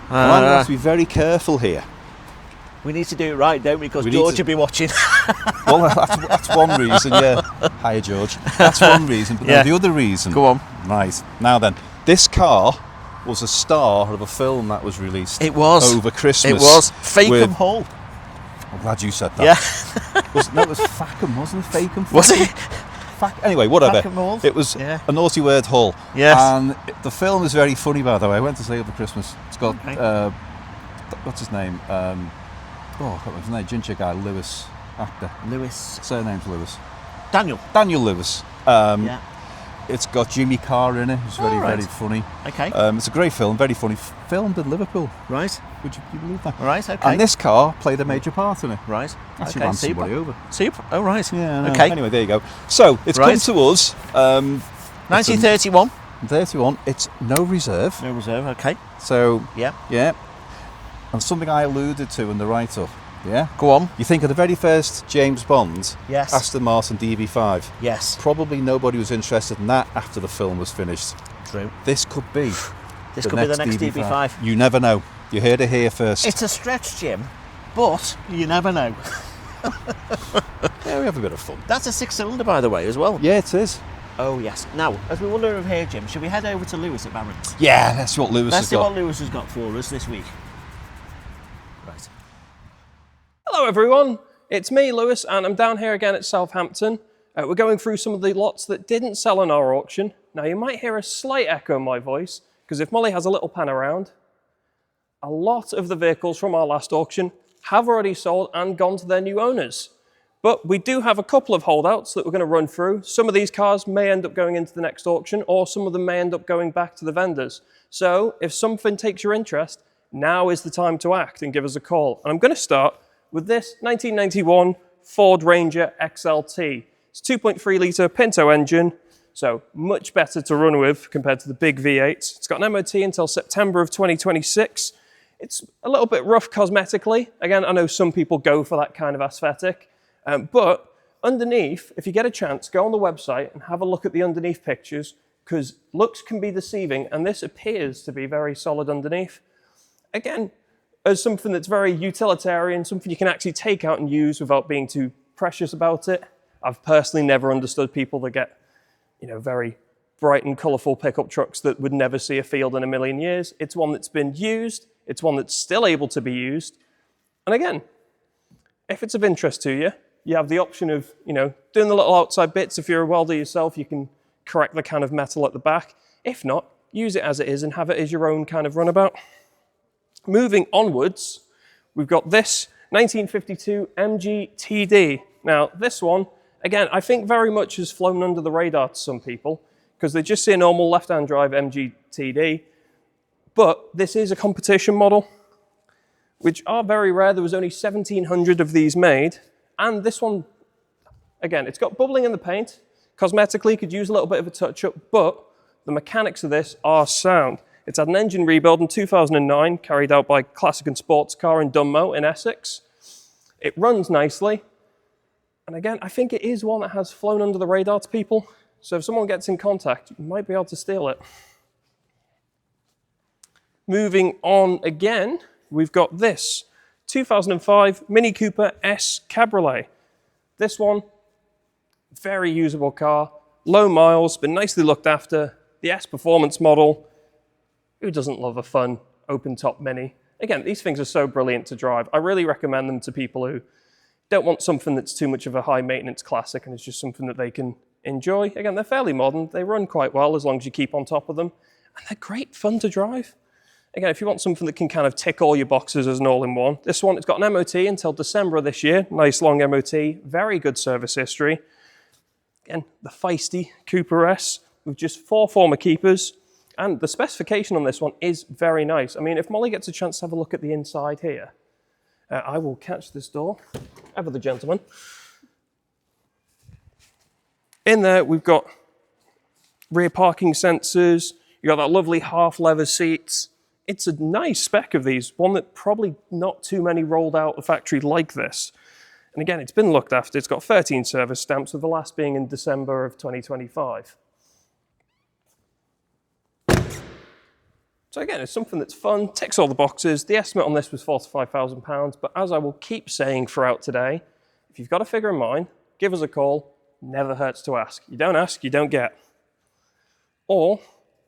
Well, we have to be very careful here. We need to do it right, don't we? Because George will be watching. Well, that's one reason, yeah. Hiya, George. That's one reason. But the other reason. Go on. Right. Now then, this car was a star of a film that was released. It was. Over Christmas. It was. Fakem Hall. I'm glad you said that. Yeah. No, it was Fackham, wasn't it? Fakem. Was it? Anyway, whatever. Hall. It was a naughty word Hall. Yes. And the film is very funny, by the way. I went to see it over Christmas. It's got, what's his name? I can't remember his name. Ginger guy, Lewis, actor. Lewis. Surname's Lewis. Daniel Lewis. Yeah. It's got Jimmy Carr in it. It's very funny. Okay. It's a great film, very funny. Filmed in Liverpool. Right. Would you believe that? Right, okay. And this car played a major part in it. Right. Actually ran somebody over. Super. Oh, right. Yeah, no. Okay. Anyway, there you go. So, it's come to us. 1931. 31. It's no reserve. No reserve, okay. So, yeah. And something I alluded to in the write-up. Yeah? Go on. You think of the very first James Bond, yes. Aston Martin DB5. Yes. Probably nobody was interested in that after the film was finished. True. This could be. This could be the next DB5. You never know. You heard it here first. It's a stretch, Jim, but you never know. Yeah, we have a bit of fun. That's a 6-cylinder, by the way, as well. Yeah, it is. Oh, yes. Now, as we wander over here, Jim, should we head over to Lewis at Barron's? Yeah, that's what Lewis has got. Let's see what Lewis has got for us this week. Right. Hello everyone, it's me Lewis and I'm down here again at Southampton. We're going through some of the lots that didn't sell in our auction. Now you might hear a slight echo in my voice because if Molly has a little pan around, a lot of the vehicles from our last auction have already sold and gone to their new owners. But we do have a couple of holdouts that we're going to run through. Some of these cars may end up going into the next auction or some of them may end up going back to the vendors. So if something takes your interest, now is the time to act and give us a call. And I'm going to start with this 1991 Ford Ranger XLT. It's a 2.3 litre Pinto engine, so much better to run with compared to the big V8s. It's got an MOT until September of 2026. It's a little bit rough cosmetically. Again, I know some people go for that kind of aesthetic, but underneath, if you get a chance, go on the website and have a look at the underneath pictures, because looks can be deceiving, and this appears to be very solid underneath. Again, as something that's very utilitarian, something you can actually take out and use without being too precious about it. I've personally never understood people that get, very bright and colourful pickup trucks that would never see a field in a million years. It's one that's been used. It's one that's still able to be used. And again, if it's of interest to you, you have the option of, doing the little outside bits. If you're a welder yourself, you can correct the kind of metal at the back. If not, use it as it is and have it as your own kind of runabout. Moving onwards, we've got this 1952 MG TD. Now, this one, again, I think very much has flown under the radar to some people because they just see a normal left-hand drive MG TD. But this is a competition model, which are very rare. There was only 1,700 of these made. And this one, again, it's got bubbling in the paint. Cosmetically, could use a little bit of a touch-up, but the mechanics of this are sound. It's had an engine rebuild in 2009, carried out by Classic and Sports Car in Dunmow in Essex. It runs nicely. And again, I think it is one that has flown under the radar to people. So if someone gets in contact, you might be able to steal it. Moving on again, we've got this 2005 Mini Cooper S Cabriolet. This one, very usable car, low miles, been nicely looked after. The S Performance model. Who doesn't love a fun open-top Mini? Again, these things are so brilliant to drive. I really recommend them to people who don't want something that's too much of a high-maintenance classic and it's just something that they can enjoy. Again, they're fairly modern. They run quite well as long as you keep on top of them. And they're great fun to drive. Again, if you want something that can kind of tick all your boxes as an all-in-one, this one, it's got an MOT until December of this year. Nice long MOT, very good service history. Again, the feisty Cooper S with just 4 former keepers. And the specification on this one is very nice. I mean, if Molly gets a chance to have a look at the inside here, I will catch this door. Ever the gentleman. In there, we've got rear parking sensors. You've got that lovely half-leather seats. It's a nice spec of these, one that probably not too many rolled out of factory like this. And again, it's been looked after. It's got 13 service stamps, with the last being in December of 2025. So again, it's something that's fun, ticks all the boxes. The estimate on this was £4,000 to £5,000, but as I will keep saying throughout today, if you've got a figure in mind, give us a call. Never hurts to ask. You don't ask, you don't get. Or,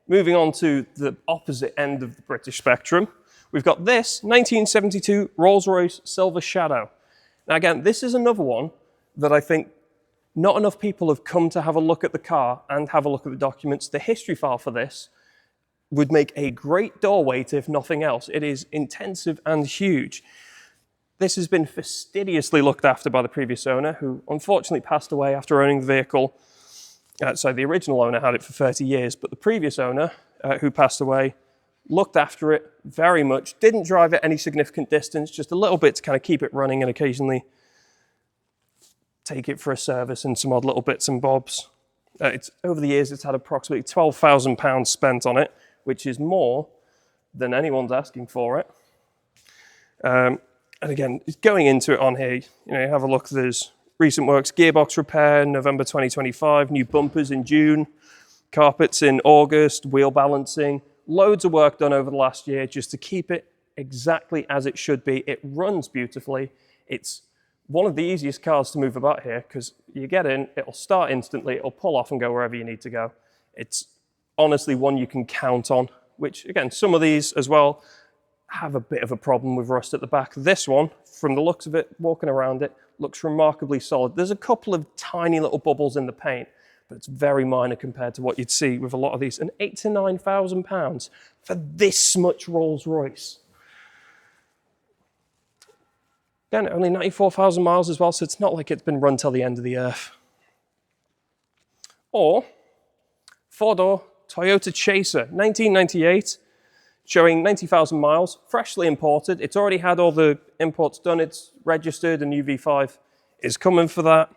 moving on to the opposite end of the British spectrum, we've got this 1972 Rolls-Royce Silver Shadow. Now again, this is another one that I think not enough people have come to have a look at the car and have a look at the documents. The history file for this would make a great doorway to, if nothing else. It is intensive and huge. This has been fastidiously looked after by the previous owner, who unfortunately passed away after owning the vehicle. So the original owner had it for 30 years, but the previous owner, who passed away, looked after it very much, didn't drive it any significant distance, just a little bit to kind of keep it running and occasionally take it for a service and some odd little bits and bobs. Over the years, it's had approximately £12,000 spent on it, which is more than anyone's asking for it. And again, going into it on here, you have a look, there's recent works, gearbox repair, November 2025, new bumpers in June, carpets in August, wheel balancing, loads of work done over the last year just to keep it exactly as it should be. It runs beautifully. It's one of the easiest cars to move about here because you get in, it'll start instantly, it'll pull off and go wherever you need to go. It's honestly one you can count on, which again, some of these as well have a bit of a problem with rust at the back. This one, from the looks of it, walking around it, looks remarkably solid. There's a couple of tiny little bubbles in the paint, but it's very minor compared to what you'd see with a lot of these. And £8,000 to £9,000 for this much Rolls-Royce. Again, only 94,000 miles as well, so it's not like it's been run till the end of the earth. Or, four-door Toyota Chaser, 1998, showing 90,000 miles, freshly imported. It's already had all the imports done. It's registered, and UV5 is coming for that.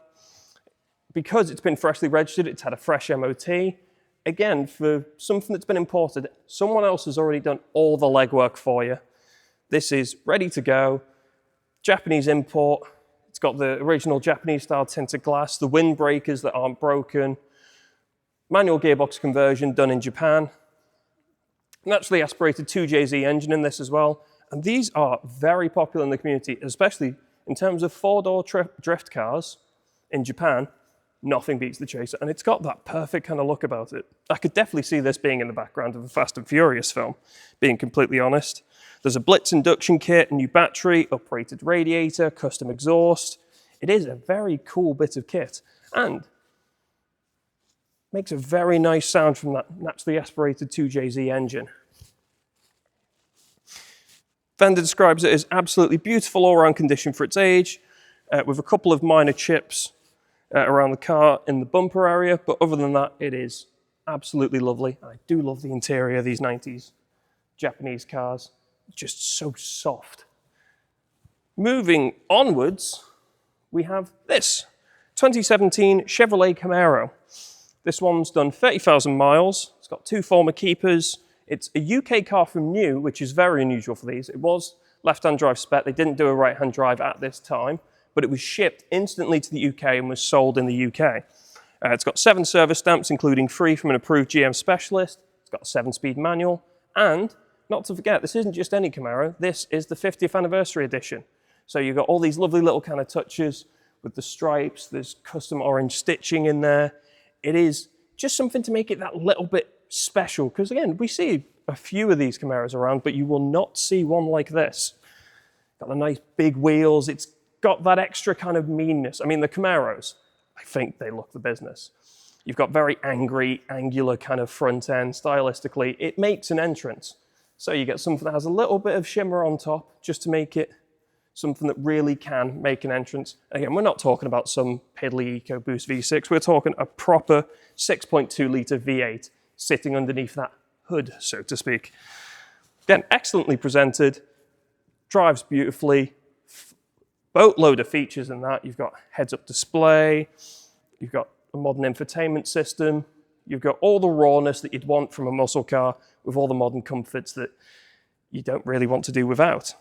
because it's been freshly registered, it's had a fresh MOT. Again, for something that's been imported, someone else has already done all the legwork for you. This is ready to go. Japanese import. It's got the original Japanese-style tinted glass, the windbreakers that aren't broken, manual gearbox conversion done in Japan. Naturally aspirated 2JZ engine in this as well. And these are very popular in the community, especially in terms of four-door drift cars in Japan. Nothing beats the Chaser, and it's got that perfect kind of look about it. I could definitely see this being in the background of a Fast and Furious film, being completely honest. There's a Blitz induction kit, a new battery, uprated radiator, custom exhaust. It is a very cool bit of kit, and makes a very nice sound from that naturally aspirated 2JZ engine. Vendor describes it as absolutely beautiful all-around condition for its age, with a couple of minor chips around the car in the bumper area, but other than that, it is absolutely lovely. I do love the interior of these 90s Japanese cars. Just so soft. Moving onwards, we have this 2017 Chevrolet Camaro. This one's done 30,000 miles. It's got 2 former keepers. It's a UK car from new, which is very unusual for these. It was left-hand drive spec. They didn't do a right-hand drive at this time, but it was shipped instantly to the UK and was sold in the UK. It's got 7 service stamps, including 3 from an approved GM specialist. It's got a 7-speed manual, and not to forget, this isn't just any Camaro. This is the 50th anniversary edition. So you've got all these lovely little kind of touches with the stripes. There's custom orange stitching in there. It is just something to make it that little bit special, because again, we see a few of these Camaros around, but you will not see one like this. Got the nice big wheels. It's got that extra kind of meanness. I mean, the Camaros, I think they look the business. You've got very angry, angular kind of front end. Stylistically, it makes an entrance. So you get something that has a little bit of shimmer on top, just to make it something that really can make an entrance. Again, we're not talking about some piddly EcoBoost V6. We're talking a proper 6.2 litre V8 sitting underneath that hood, so to speak. Again, excellently presented, drives beautifully, boatload of features in that. You've got heads-up display, you've got a modern infotainment system, you've got all the rawness that you'd want from a muscle car with all the modern comforts that you don't really want to do without.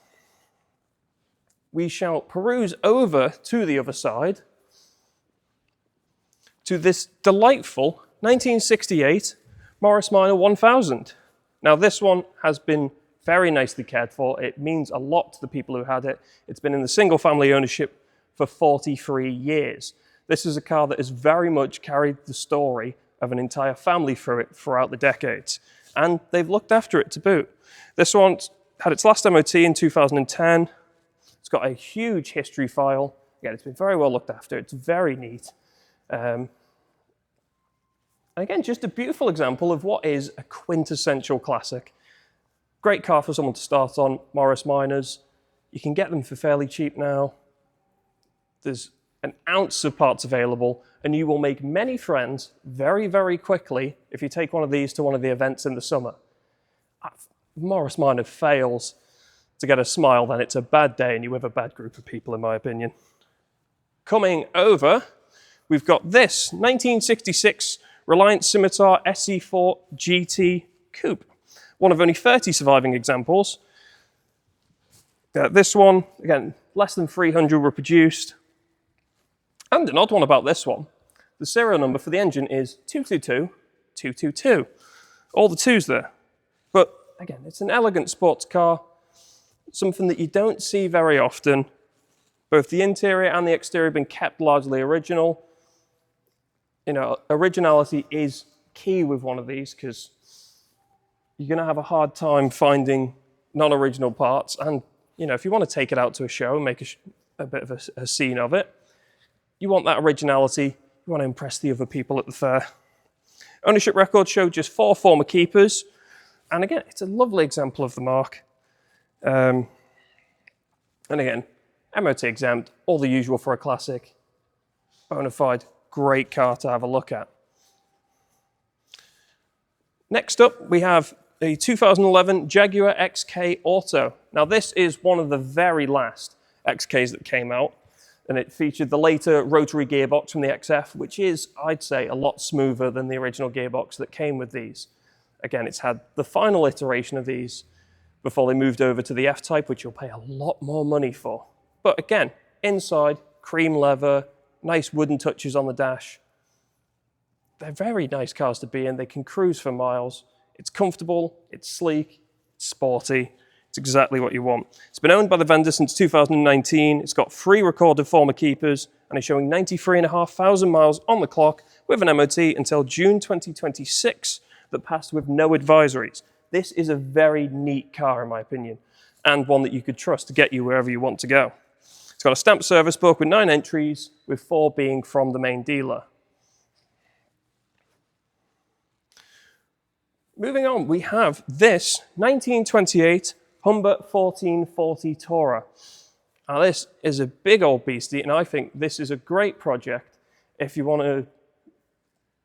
We shall peruse over to the other side to this delightful 1968 Morris Minor 1000. Now this one has been very nicely cared for. It means a lot to the people who had it. It's been in the single family ownership for 43 years. This is a car that has very much carried the story of an entire family through it throughout the decades. And they've looked after it to boot. This one had its last MOT in 2010. It's got a huge history file. Again, it's been very well looked after. It's very neat. Again, just a beautiful example of what is a quintessential classic. Great car for someone to start on, Morris Minors. You can get them for fairly cheap now. There's an ounce of parts available, and you will make many friends very, very quickly if you take one of these to one of the events in the summer. Morris Minor fails to get a smile, then it's a bad day and you're with a bad group of people, in my opinion. Coming over, we've got this 1966 Reliant Scimitar SE4 GT Coupe, one of only 30 surviving examples. This one, again, less than 300 were produced. And an odd one about this one, the serial number for the engine is 222222. All the twos there. But again, it's an elegant sports car, something that you don't see very often. Both the interior and the exterior have been kept largely original. You know, originality is key with one of these because you're going to have a hard time finding non-original parts. And, you know, if you want to take it out to a show and make a bit of a scene of it, you want that originality. You want to impress the other people at the fair. Ownership records show just 4 former keepers. And again, it's a lovely example of the mark. And again, MOT exempt, all the usual for a classic. Bona fide, great car to have a look at. Next up, we have a 2011 Jaguar XK Auto. Now this is one of the very last XKs that came out. and it featured the later rotary gearbox from the XF, which is, I'd say, a lot smoother than the original gearbox that came with these. Again, it's had the final iteration of these before they moved over to the F-Type, which you'll pay a lot more money for. But again, inside, cream leather, nice wooden touches on the dash. They're very nice cars to be in. They can cruise for miles. It's comfortable, it's sleek, it's sporty. It's exactly what you want. It's been owned by the vendor since 2019. It's got 3 recorded former keepers and is showing 93,500 miles on the clock with an MOT until June 2026 that passed with no advisories. This is a very neat car, in my opinion, and one that you could trust to get you wherever you want to go. It's got a stamped service book with 9 entries, with 4 being from the main dealer. Moving on, we have this 1928 Humber 1440 Tourer. Now this is a big old beastie, and I think this is a great project if you want to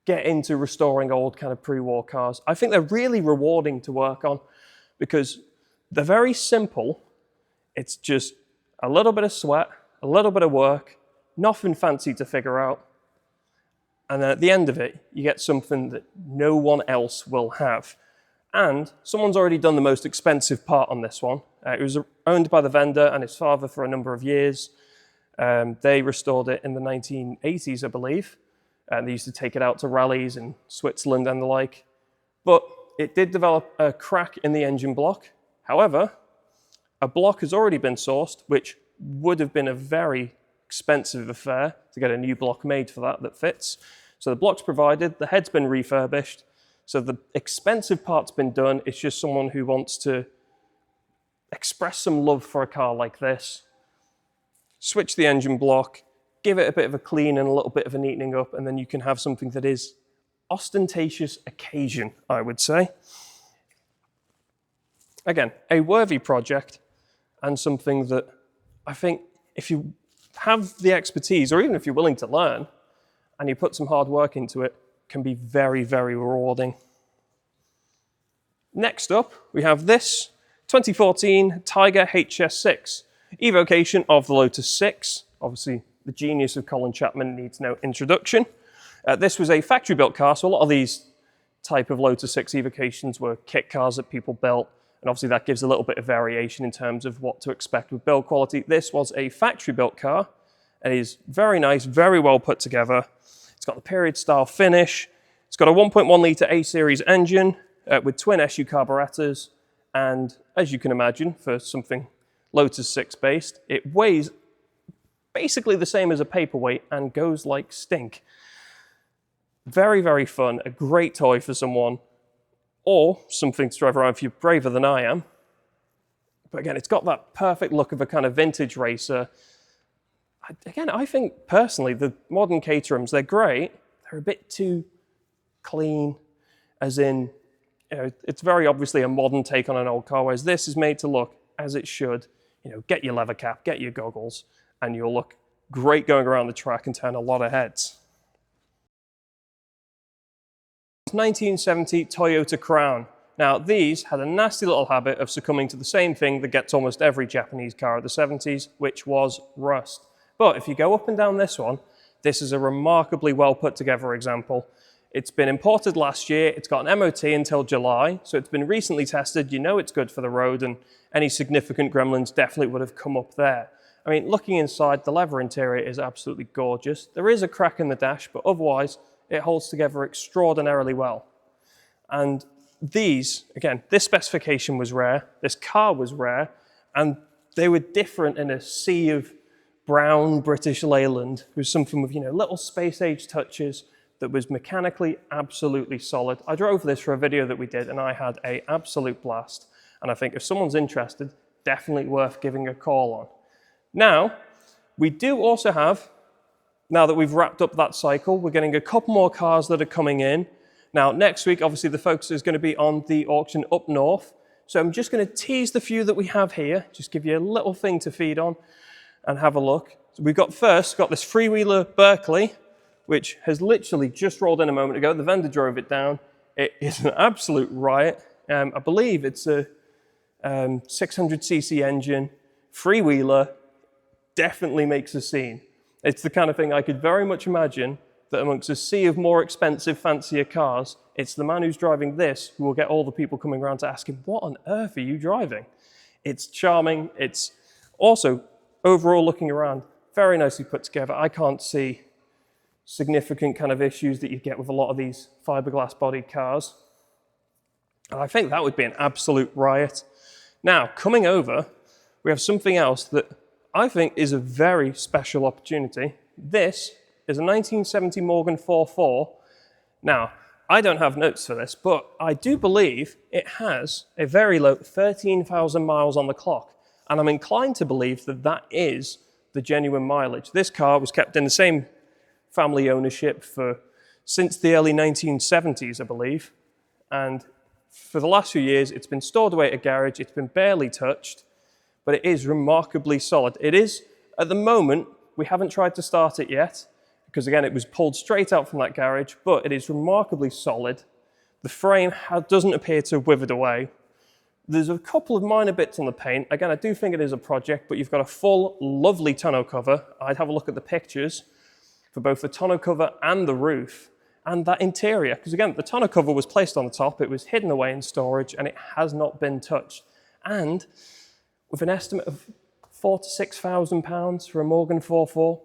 get into restoring old kind of pre-war cars. I think they're really rewarding to work on because they're very simple. It's just a little bit of sweat, a little bit of work, nothing fancy to figure out. And then at the end of it, you get something that no one else will have. And someone's already done the most expensive part on this one. It was owned by the vendor and his father for a number of years. They restored it in the 1980s, I believe. And they used to take it out to rallies in Switzerland and the like. But it did develop a crack in the engine block. However, a block has already been sourced, which would have been a very expensive affair to get a new block made for that fits. So the block's provided, the head's been refurbished. So the expensive part's been done. It's just someone who wants to express some love for a car like this. Switch the engine block, give it a bit of a clean and a little bit of a neatening up, and then you can have something that is ostentatious occasion, I would say. Again, a worthy project and something that I think if you have the expertise, or even if you're willing to learn, and you put some hard work into it, can be very, very rewarding. Next up, we have this 2014 Tiger HS6, evocation of the Lotus 6. Obviously, the genius of Colin Chapman needs no introduction. This was a factory-built car, so a lot of these type of Lotus 6 evocations were kit cars that people built, and obviously that gives a little bit of variation in terms of what to expect with build quality. This was a factory-built car, and is very nice, very well put together. It's got the period-style finish. It's got a 1.1 litre A-series engine with twin SU carburetors. And as you can imagine, for something Lotus 6 based, it weighs basically the same as a paperweight and goes like stink. Very, very fun. A great toy for someone, or something to drive around if you're braver than I am. But again, it's got that perfect look of a kind of vintage racer. Again, I think personally, the modern Caterhams, they're great. They're a bit too clean, as in, you know, it's very obviously a modern take on an old car, whereas this is made to look as it should. You know, get your leather cap, get your goggles, and you'll look great going around the track and turn a lot of heads. 1970 Toyota Crown. Now, these had a nasty little habit of succumbing to the same thing that gets almost every Japanese car of the 70s, which was rust. But if you go up and down this one, this is a remarkably well put together example. It's been imported last year, it's got an MOT until July, so it's been recently tested, you know it's good for the road, and any significant gremlins definitely would have come up there. I mean, looking inside, the leather interior is absolutely gorgeous. There is a crack in the dash, but otherwise, it holds together extraordinarily well. And these, again, this specification was rare, this car was rare, and they were different in a sea of brown British Leyland. It was something with, you know, little space-age touches that was mechanically absolutely solid. I drove this for a video that we did, and I had an absolute blast. And I think if someone's interested, definitely worth giving a call on. Now, we do also have, now that we've wrapped up that cycle, we're getting a couple more cars that are coming in. Now, next week, obviously, the focus is going to be on the auction up north. So I'm just going to tease the few that we have here, just give you a little thing to feed on and have a look. So we've got first, got this freewheeler Berkeley, which has literally just rolled in a moment ago. The vendor drove it down. It is an absolute riot. I believe it's a 600cc engine, freewheeler, definitely makes a scene. It's the kind of thing I could very much imagine that amongst a sea of more expensive, fancier cars, it's the man who's driving this who will get all the people coming around to ask him, what on earth are you driving? It's charming. It's also, overall looking around, very nicely put together. I can't see significant kind of issues that you get with a lot of these fiberglass bodied cars. And I think that would be an absolute riot. Now, coming over, we have something else that I think is a very special opportunity. This is a 1970 Morgan 4.4. Now, I don't have notes for this, but I do believe it has a very low 13,000 miles on the clock. And I'm inclined to believe that that is the genuine mileage. This car was kept in the same family ownership since the early 1970s, I believe. And for the last few years, it's been stored away at a garage. It's been barely touched, but it is remarkably solid. It is, at the moment, we haven't tried to start it yet, because again, it was pulled straight out from that garage, but it is remarkably solid. The frame doesn't appear to have withered away. There's a couple of minor bits on the paint. Again, I do think it is a project, but you've got a full, lovely tonneau cover. I'd have a look at the pictures for both the tonneau cover and the roof, and that interior, because again, the tonneau cover was placed on the top, it was hidden away in storage, and it has not been touched. And with an estimate of £4,000 to £6,000 for a Morgan 4.4.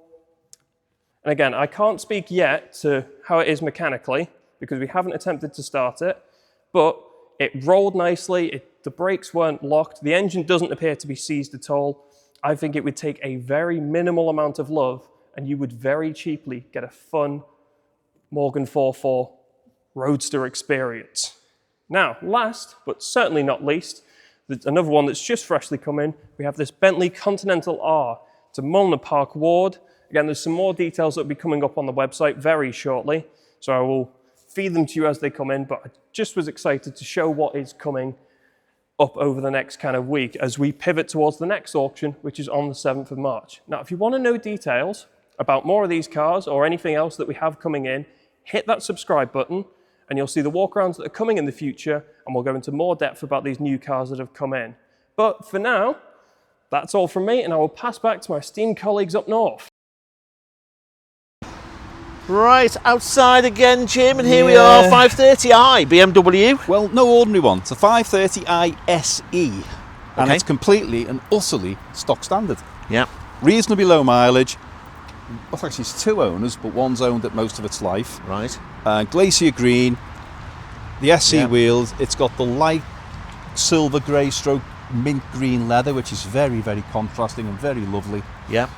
And again, I can't speak yet to how it is mechanically, because we haven't attempted to start it, but it rolled nicely, the brakes weren't locked, the engine doesn't appear to be seized at all. I think it would take a very minimal amount of love, and you would very cheaply get a fun Morgan 4.4 Roadster experience. Now, last, but certainly not least, there's another one that's just freshly come in. We have this Bentley Continental R. It's a Mulner Park Ward. Again, there's some more details that will be coming up on the website very shortly, so I will feed them to you as they come in, but I just was excited to show what is coming up over the next kind of week as we pivot towards the next auction, which is on the 7th of March. Now, if you want to know details about more of these cars or anything else that we have coming in, hit that subscribe button and you'll see the walkarounds that are coming in the future, and we'll go into more depth about these new cars that have come in. But for now, that's all from me, and I will pass back to my esteemed colleagues up north. Right, outside again, Jim, and here we are, 530i BMW. Well, no ordinary one. It's a 530i SE, and it's completely and utterly stock standard. Yeah. Reasonably low mileage. Well, actually, it's two owners, but one's owned it most of its life. Right. Glacier green, the SE wheels. It's got the light silver grey stroke mint green leather, which is very, very contrasting and very lovely. Yeah.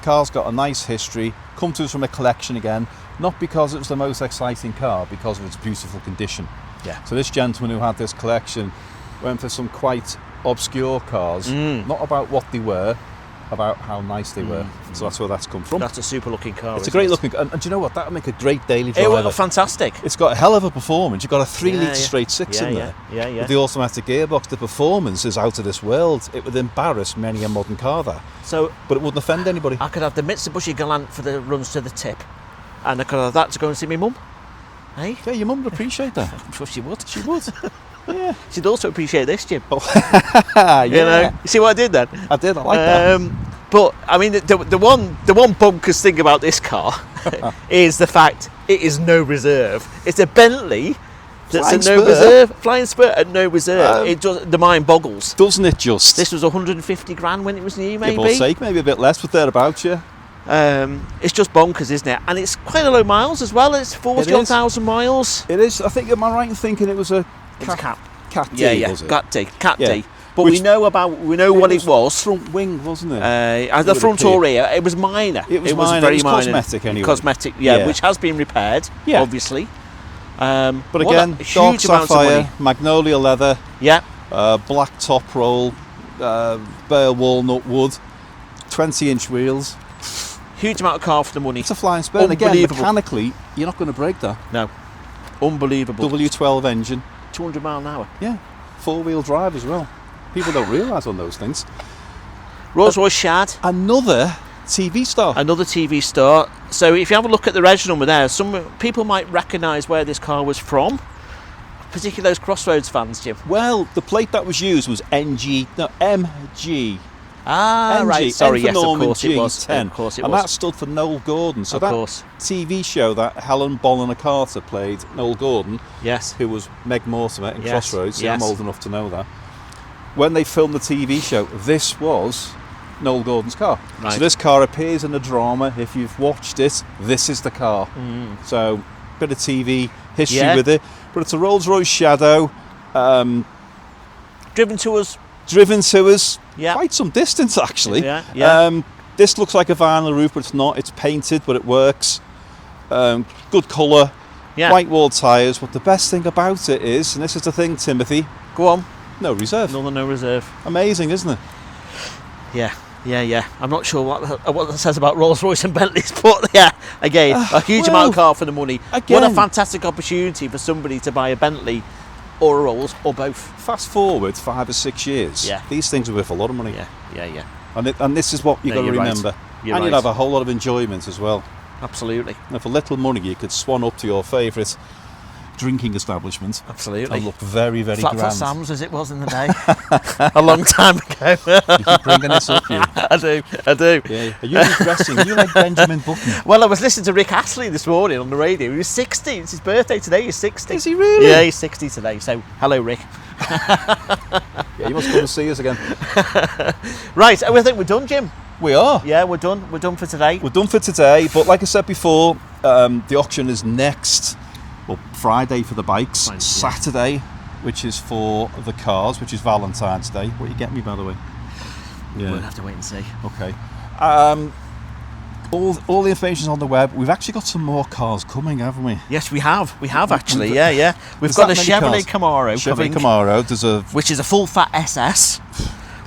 Car's got a nice history. Come to us from a collection again, not because it was the most exciting car, because of its beautiful condition. Yeah. So this gentleman who had this collection went for some quite obscure cars, not about what they were, about how nice they were. So that's where that's come from. That's a super looking car. It's a great looking car, and do you know what? That would make a great daily driver. It was fantastic. It's got a hell of a performance. You've got a 3-litre straight six in there. Yeah. With the automatic gearbox, the performance is out of this world. It would embarrass many a modern car there. So, but it wouldn't offend anybody. I could have the Mitsubishi Galant for the runs to the tip, and I could have that to go and see my mum. Hey? Yeah, your mum would appreciate that. I'm sure she would. She would. Yeah. She'd also appreciate this, Jim. Oh. Yeah. You know, you see what I did then? I did. I like that. But I mean, the one bonkers thing about this car is the fact it is no reserve. It's a Bentley that's a no reserve, flying spur at no reserve. The mind boggles, doesn't it? Just this was 150 grand when it was new, maybe. Give or take, maybe a bit less, but thereabouts, yeah. It's just bonkers, isn't it? And it's quite a low miles as well. It's 40,000 miles. It is. I think. Am I right in thinking it was a Cat D? Was it? Cat D. But we know what it was. Front wing, wasn't it? As the front or rear, it was minor. It was minor. Very it was minor. Cosmetic anyway. Cosmetic, yeah, which has been repaired, obviously. But again, dark sapphire, magnolia leather, black top roll, bare walnut wood, 20-inch wheels. Huge amount of car for the money. It's a flying spur. And again, mechanically, you're not going to break that. No. Unbelievable. W12 engine. 200 mile an hour. Yeah. 4-wheel drive as well. People don't realise on those things. Rolls-Royce Shad. Another TV star. Another TV star. So if you have a look at the reg number there, some people might recognise where this car was from. Particularly those Crossroads fans, Jim. Well, the plate that was used was MG Ah, right. Sorry, yes, of course it was. G10. Of course it and was. that stood for Noel Gordon. So Of that course. TV show that Helen Bonham Carter played Noel Gordon, Yes. who was Meg Mortimer in Yes, Crossroads. yes. I'm old enough to know that. When they filmed the TV show, this was Noel Gordon's car. Right. So this car appears in the drama. If you've watched it, this is the car. So bit of TV history with it. But it's a Rolls-Royce Shadow. Driven to us. Driven to us Yeah. quite some distance, actually. Yeah. This looks like a vinyl roof, but it's not. It's painted, but it works. Good colour. Yeah. White wall tyres. But the best thing about it is, and this is the thing, Timothy, Go on. no reserve. Another no reserve. Amazing, isn't it? Yeah. I'm not sure what that says about Rolls-Royce and Bentleys, but yeah, again, a huge amount of car for the money. What a again- fantastic opportunity for somebody to buy a Bentley or a Rolls or both. Fast forward 5 or 6 years, Yeah. these things are worth a lot of money. Yeah. And this is what you've No, got to you're right. remember. You're and right. you'll have a whole lot of enjoyment as well. Absolutely. And for little money, you could swan up to your favourite drinking establishment Absolutely. and look very, very Flat grand. Foot Sam's as it was in the day. A long time ago. You keep bringing this up, you. I do. Yeah. Are you regressing? You like Benjamin Button? Well, I was listening to Rick Astley this morning on the radio. He was 60. It's his birthday today. He's 60. Is he really? Yeah, he's 60 today. So, hello, Rick. Yeah, you must come and see us again. Right, I think we're done, Jim. We are. Yeah, we're done. We're done for today. We're done for today, but like I said before, the auction is next, well, Friday for the bikes, Fine, yeah. Saturday, which is for the cars, which is Valentine's Day. What you get me, by the way? Yeah. We'll have to wait and see. Okay. All the information's on the web. We've actually got some more cars coming, haven't we? Yes, we have. We have actually. Yeah. We've There's got a that many Chevrolet cars. Camaro coming, Camaro. There's a which is a full fat SS.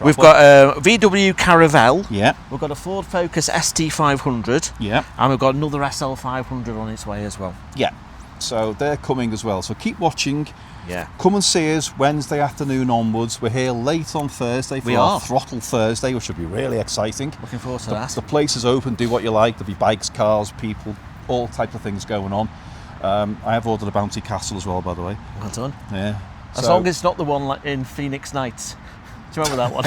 We've got a VW Caravelle. yeah, We've got a Ford Focus ST500. yeah, And we've got another SL500 on its way as well. yeah. So they're coming as well. So keep watching. Yeah. Come and see us Wednesday afternoon onwards. We're here late on Thursday for We our are. Throttle Thursday, which should be really exciting. Looking forward to that. The place is open. Do what you like. There'll be bikes, cars, people, all types of things going on. I have ordered a Bounty Castle as well, by the way. Well done. Yeah. As long as it's not the one like in Phoenix Nights. Do you remember that one?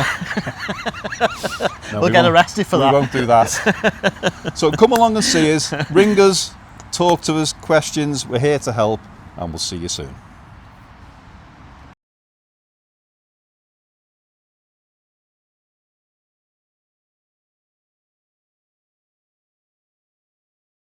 No, we'll get won't- arrested for we that. won't do that. So come along and see us. Ring us. Talk to us. Questions. We're here to help, and we'll see you soon.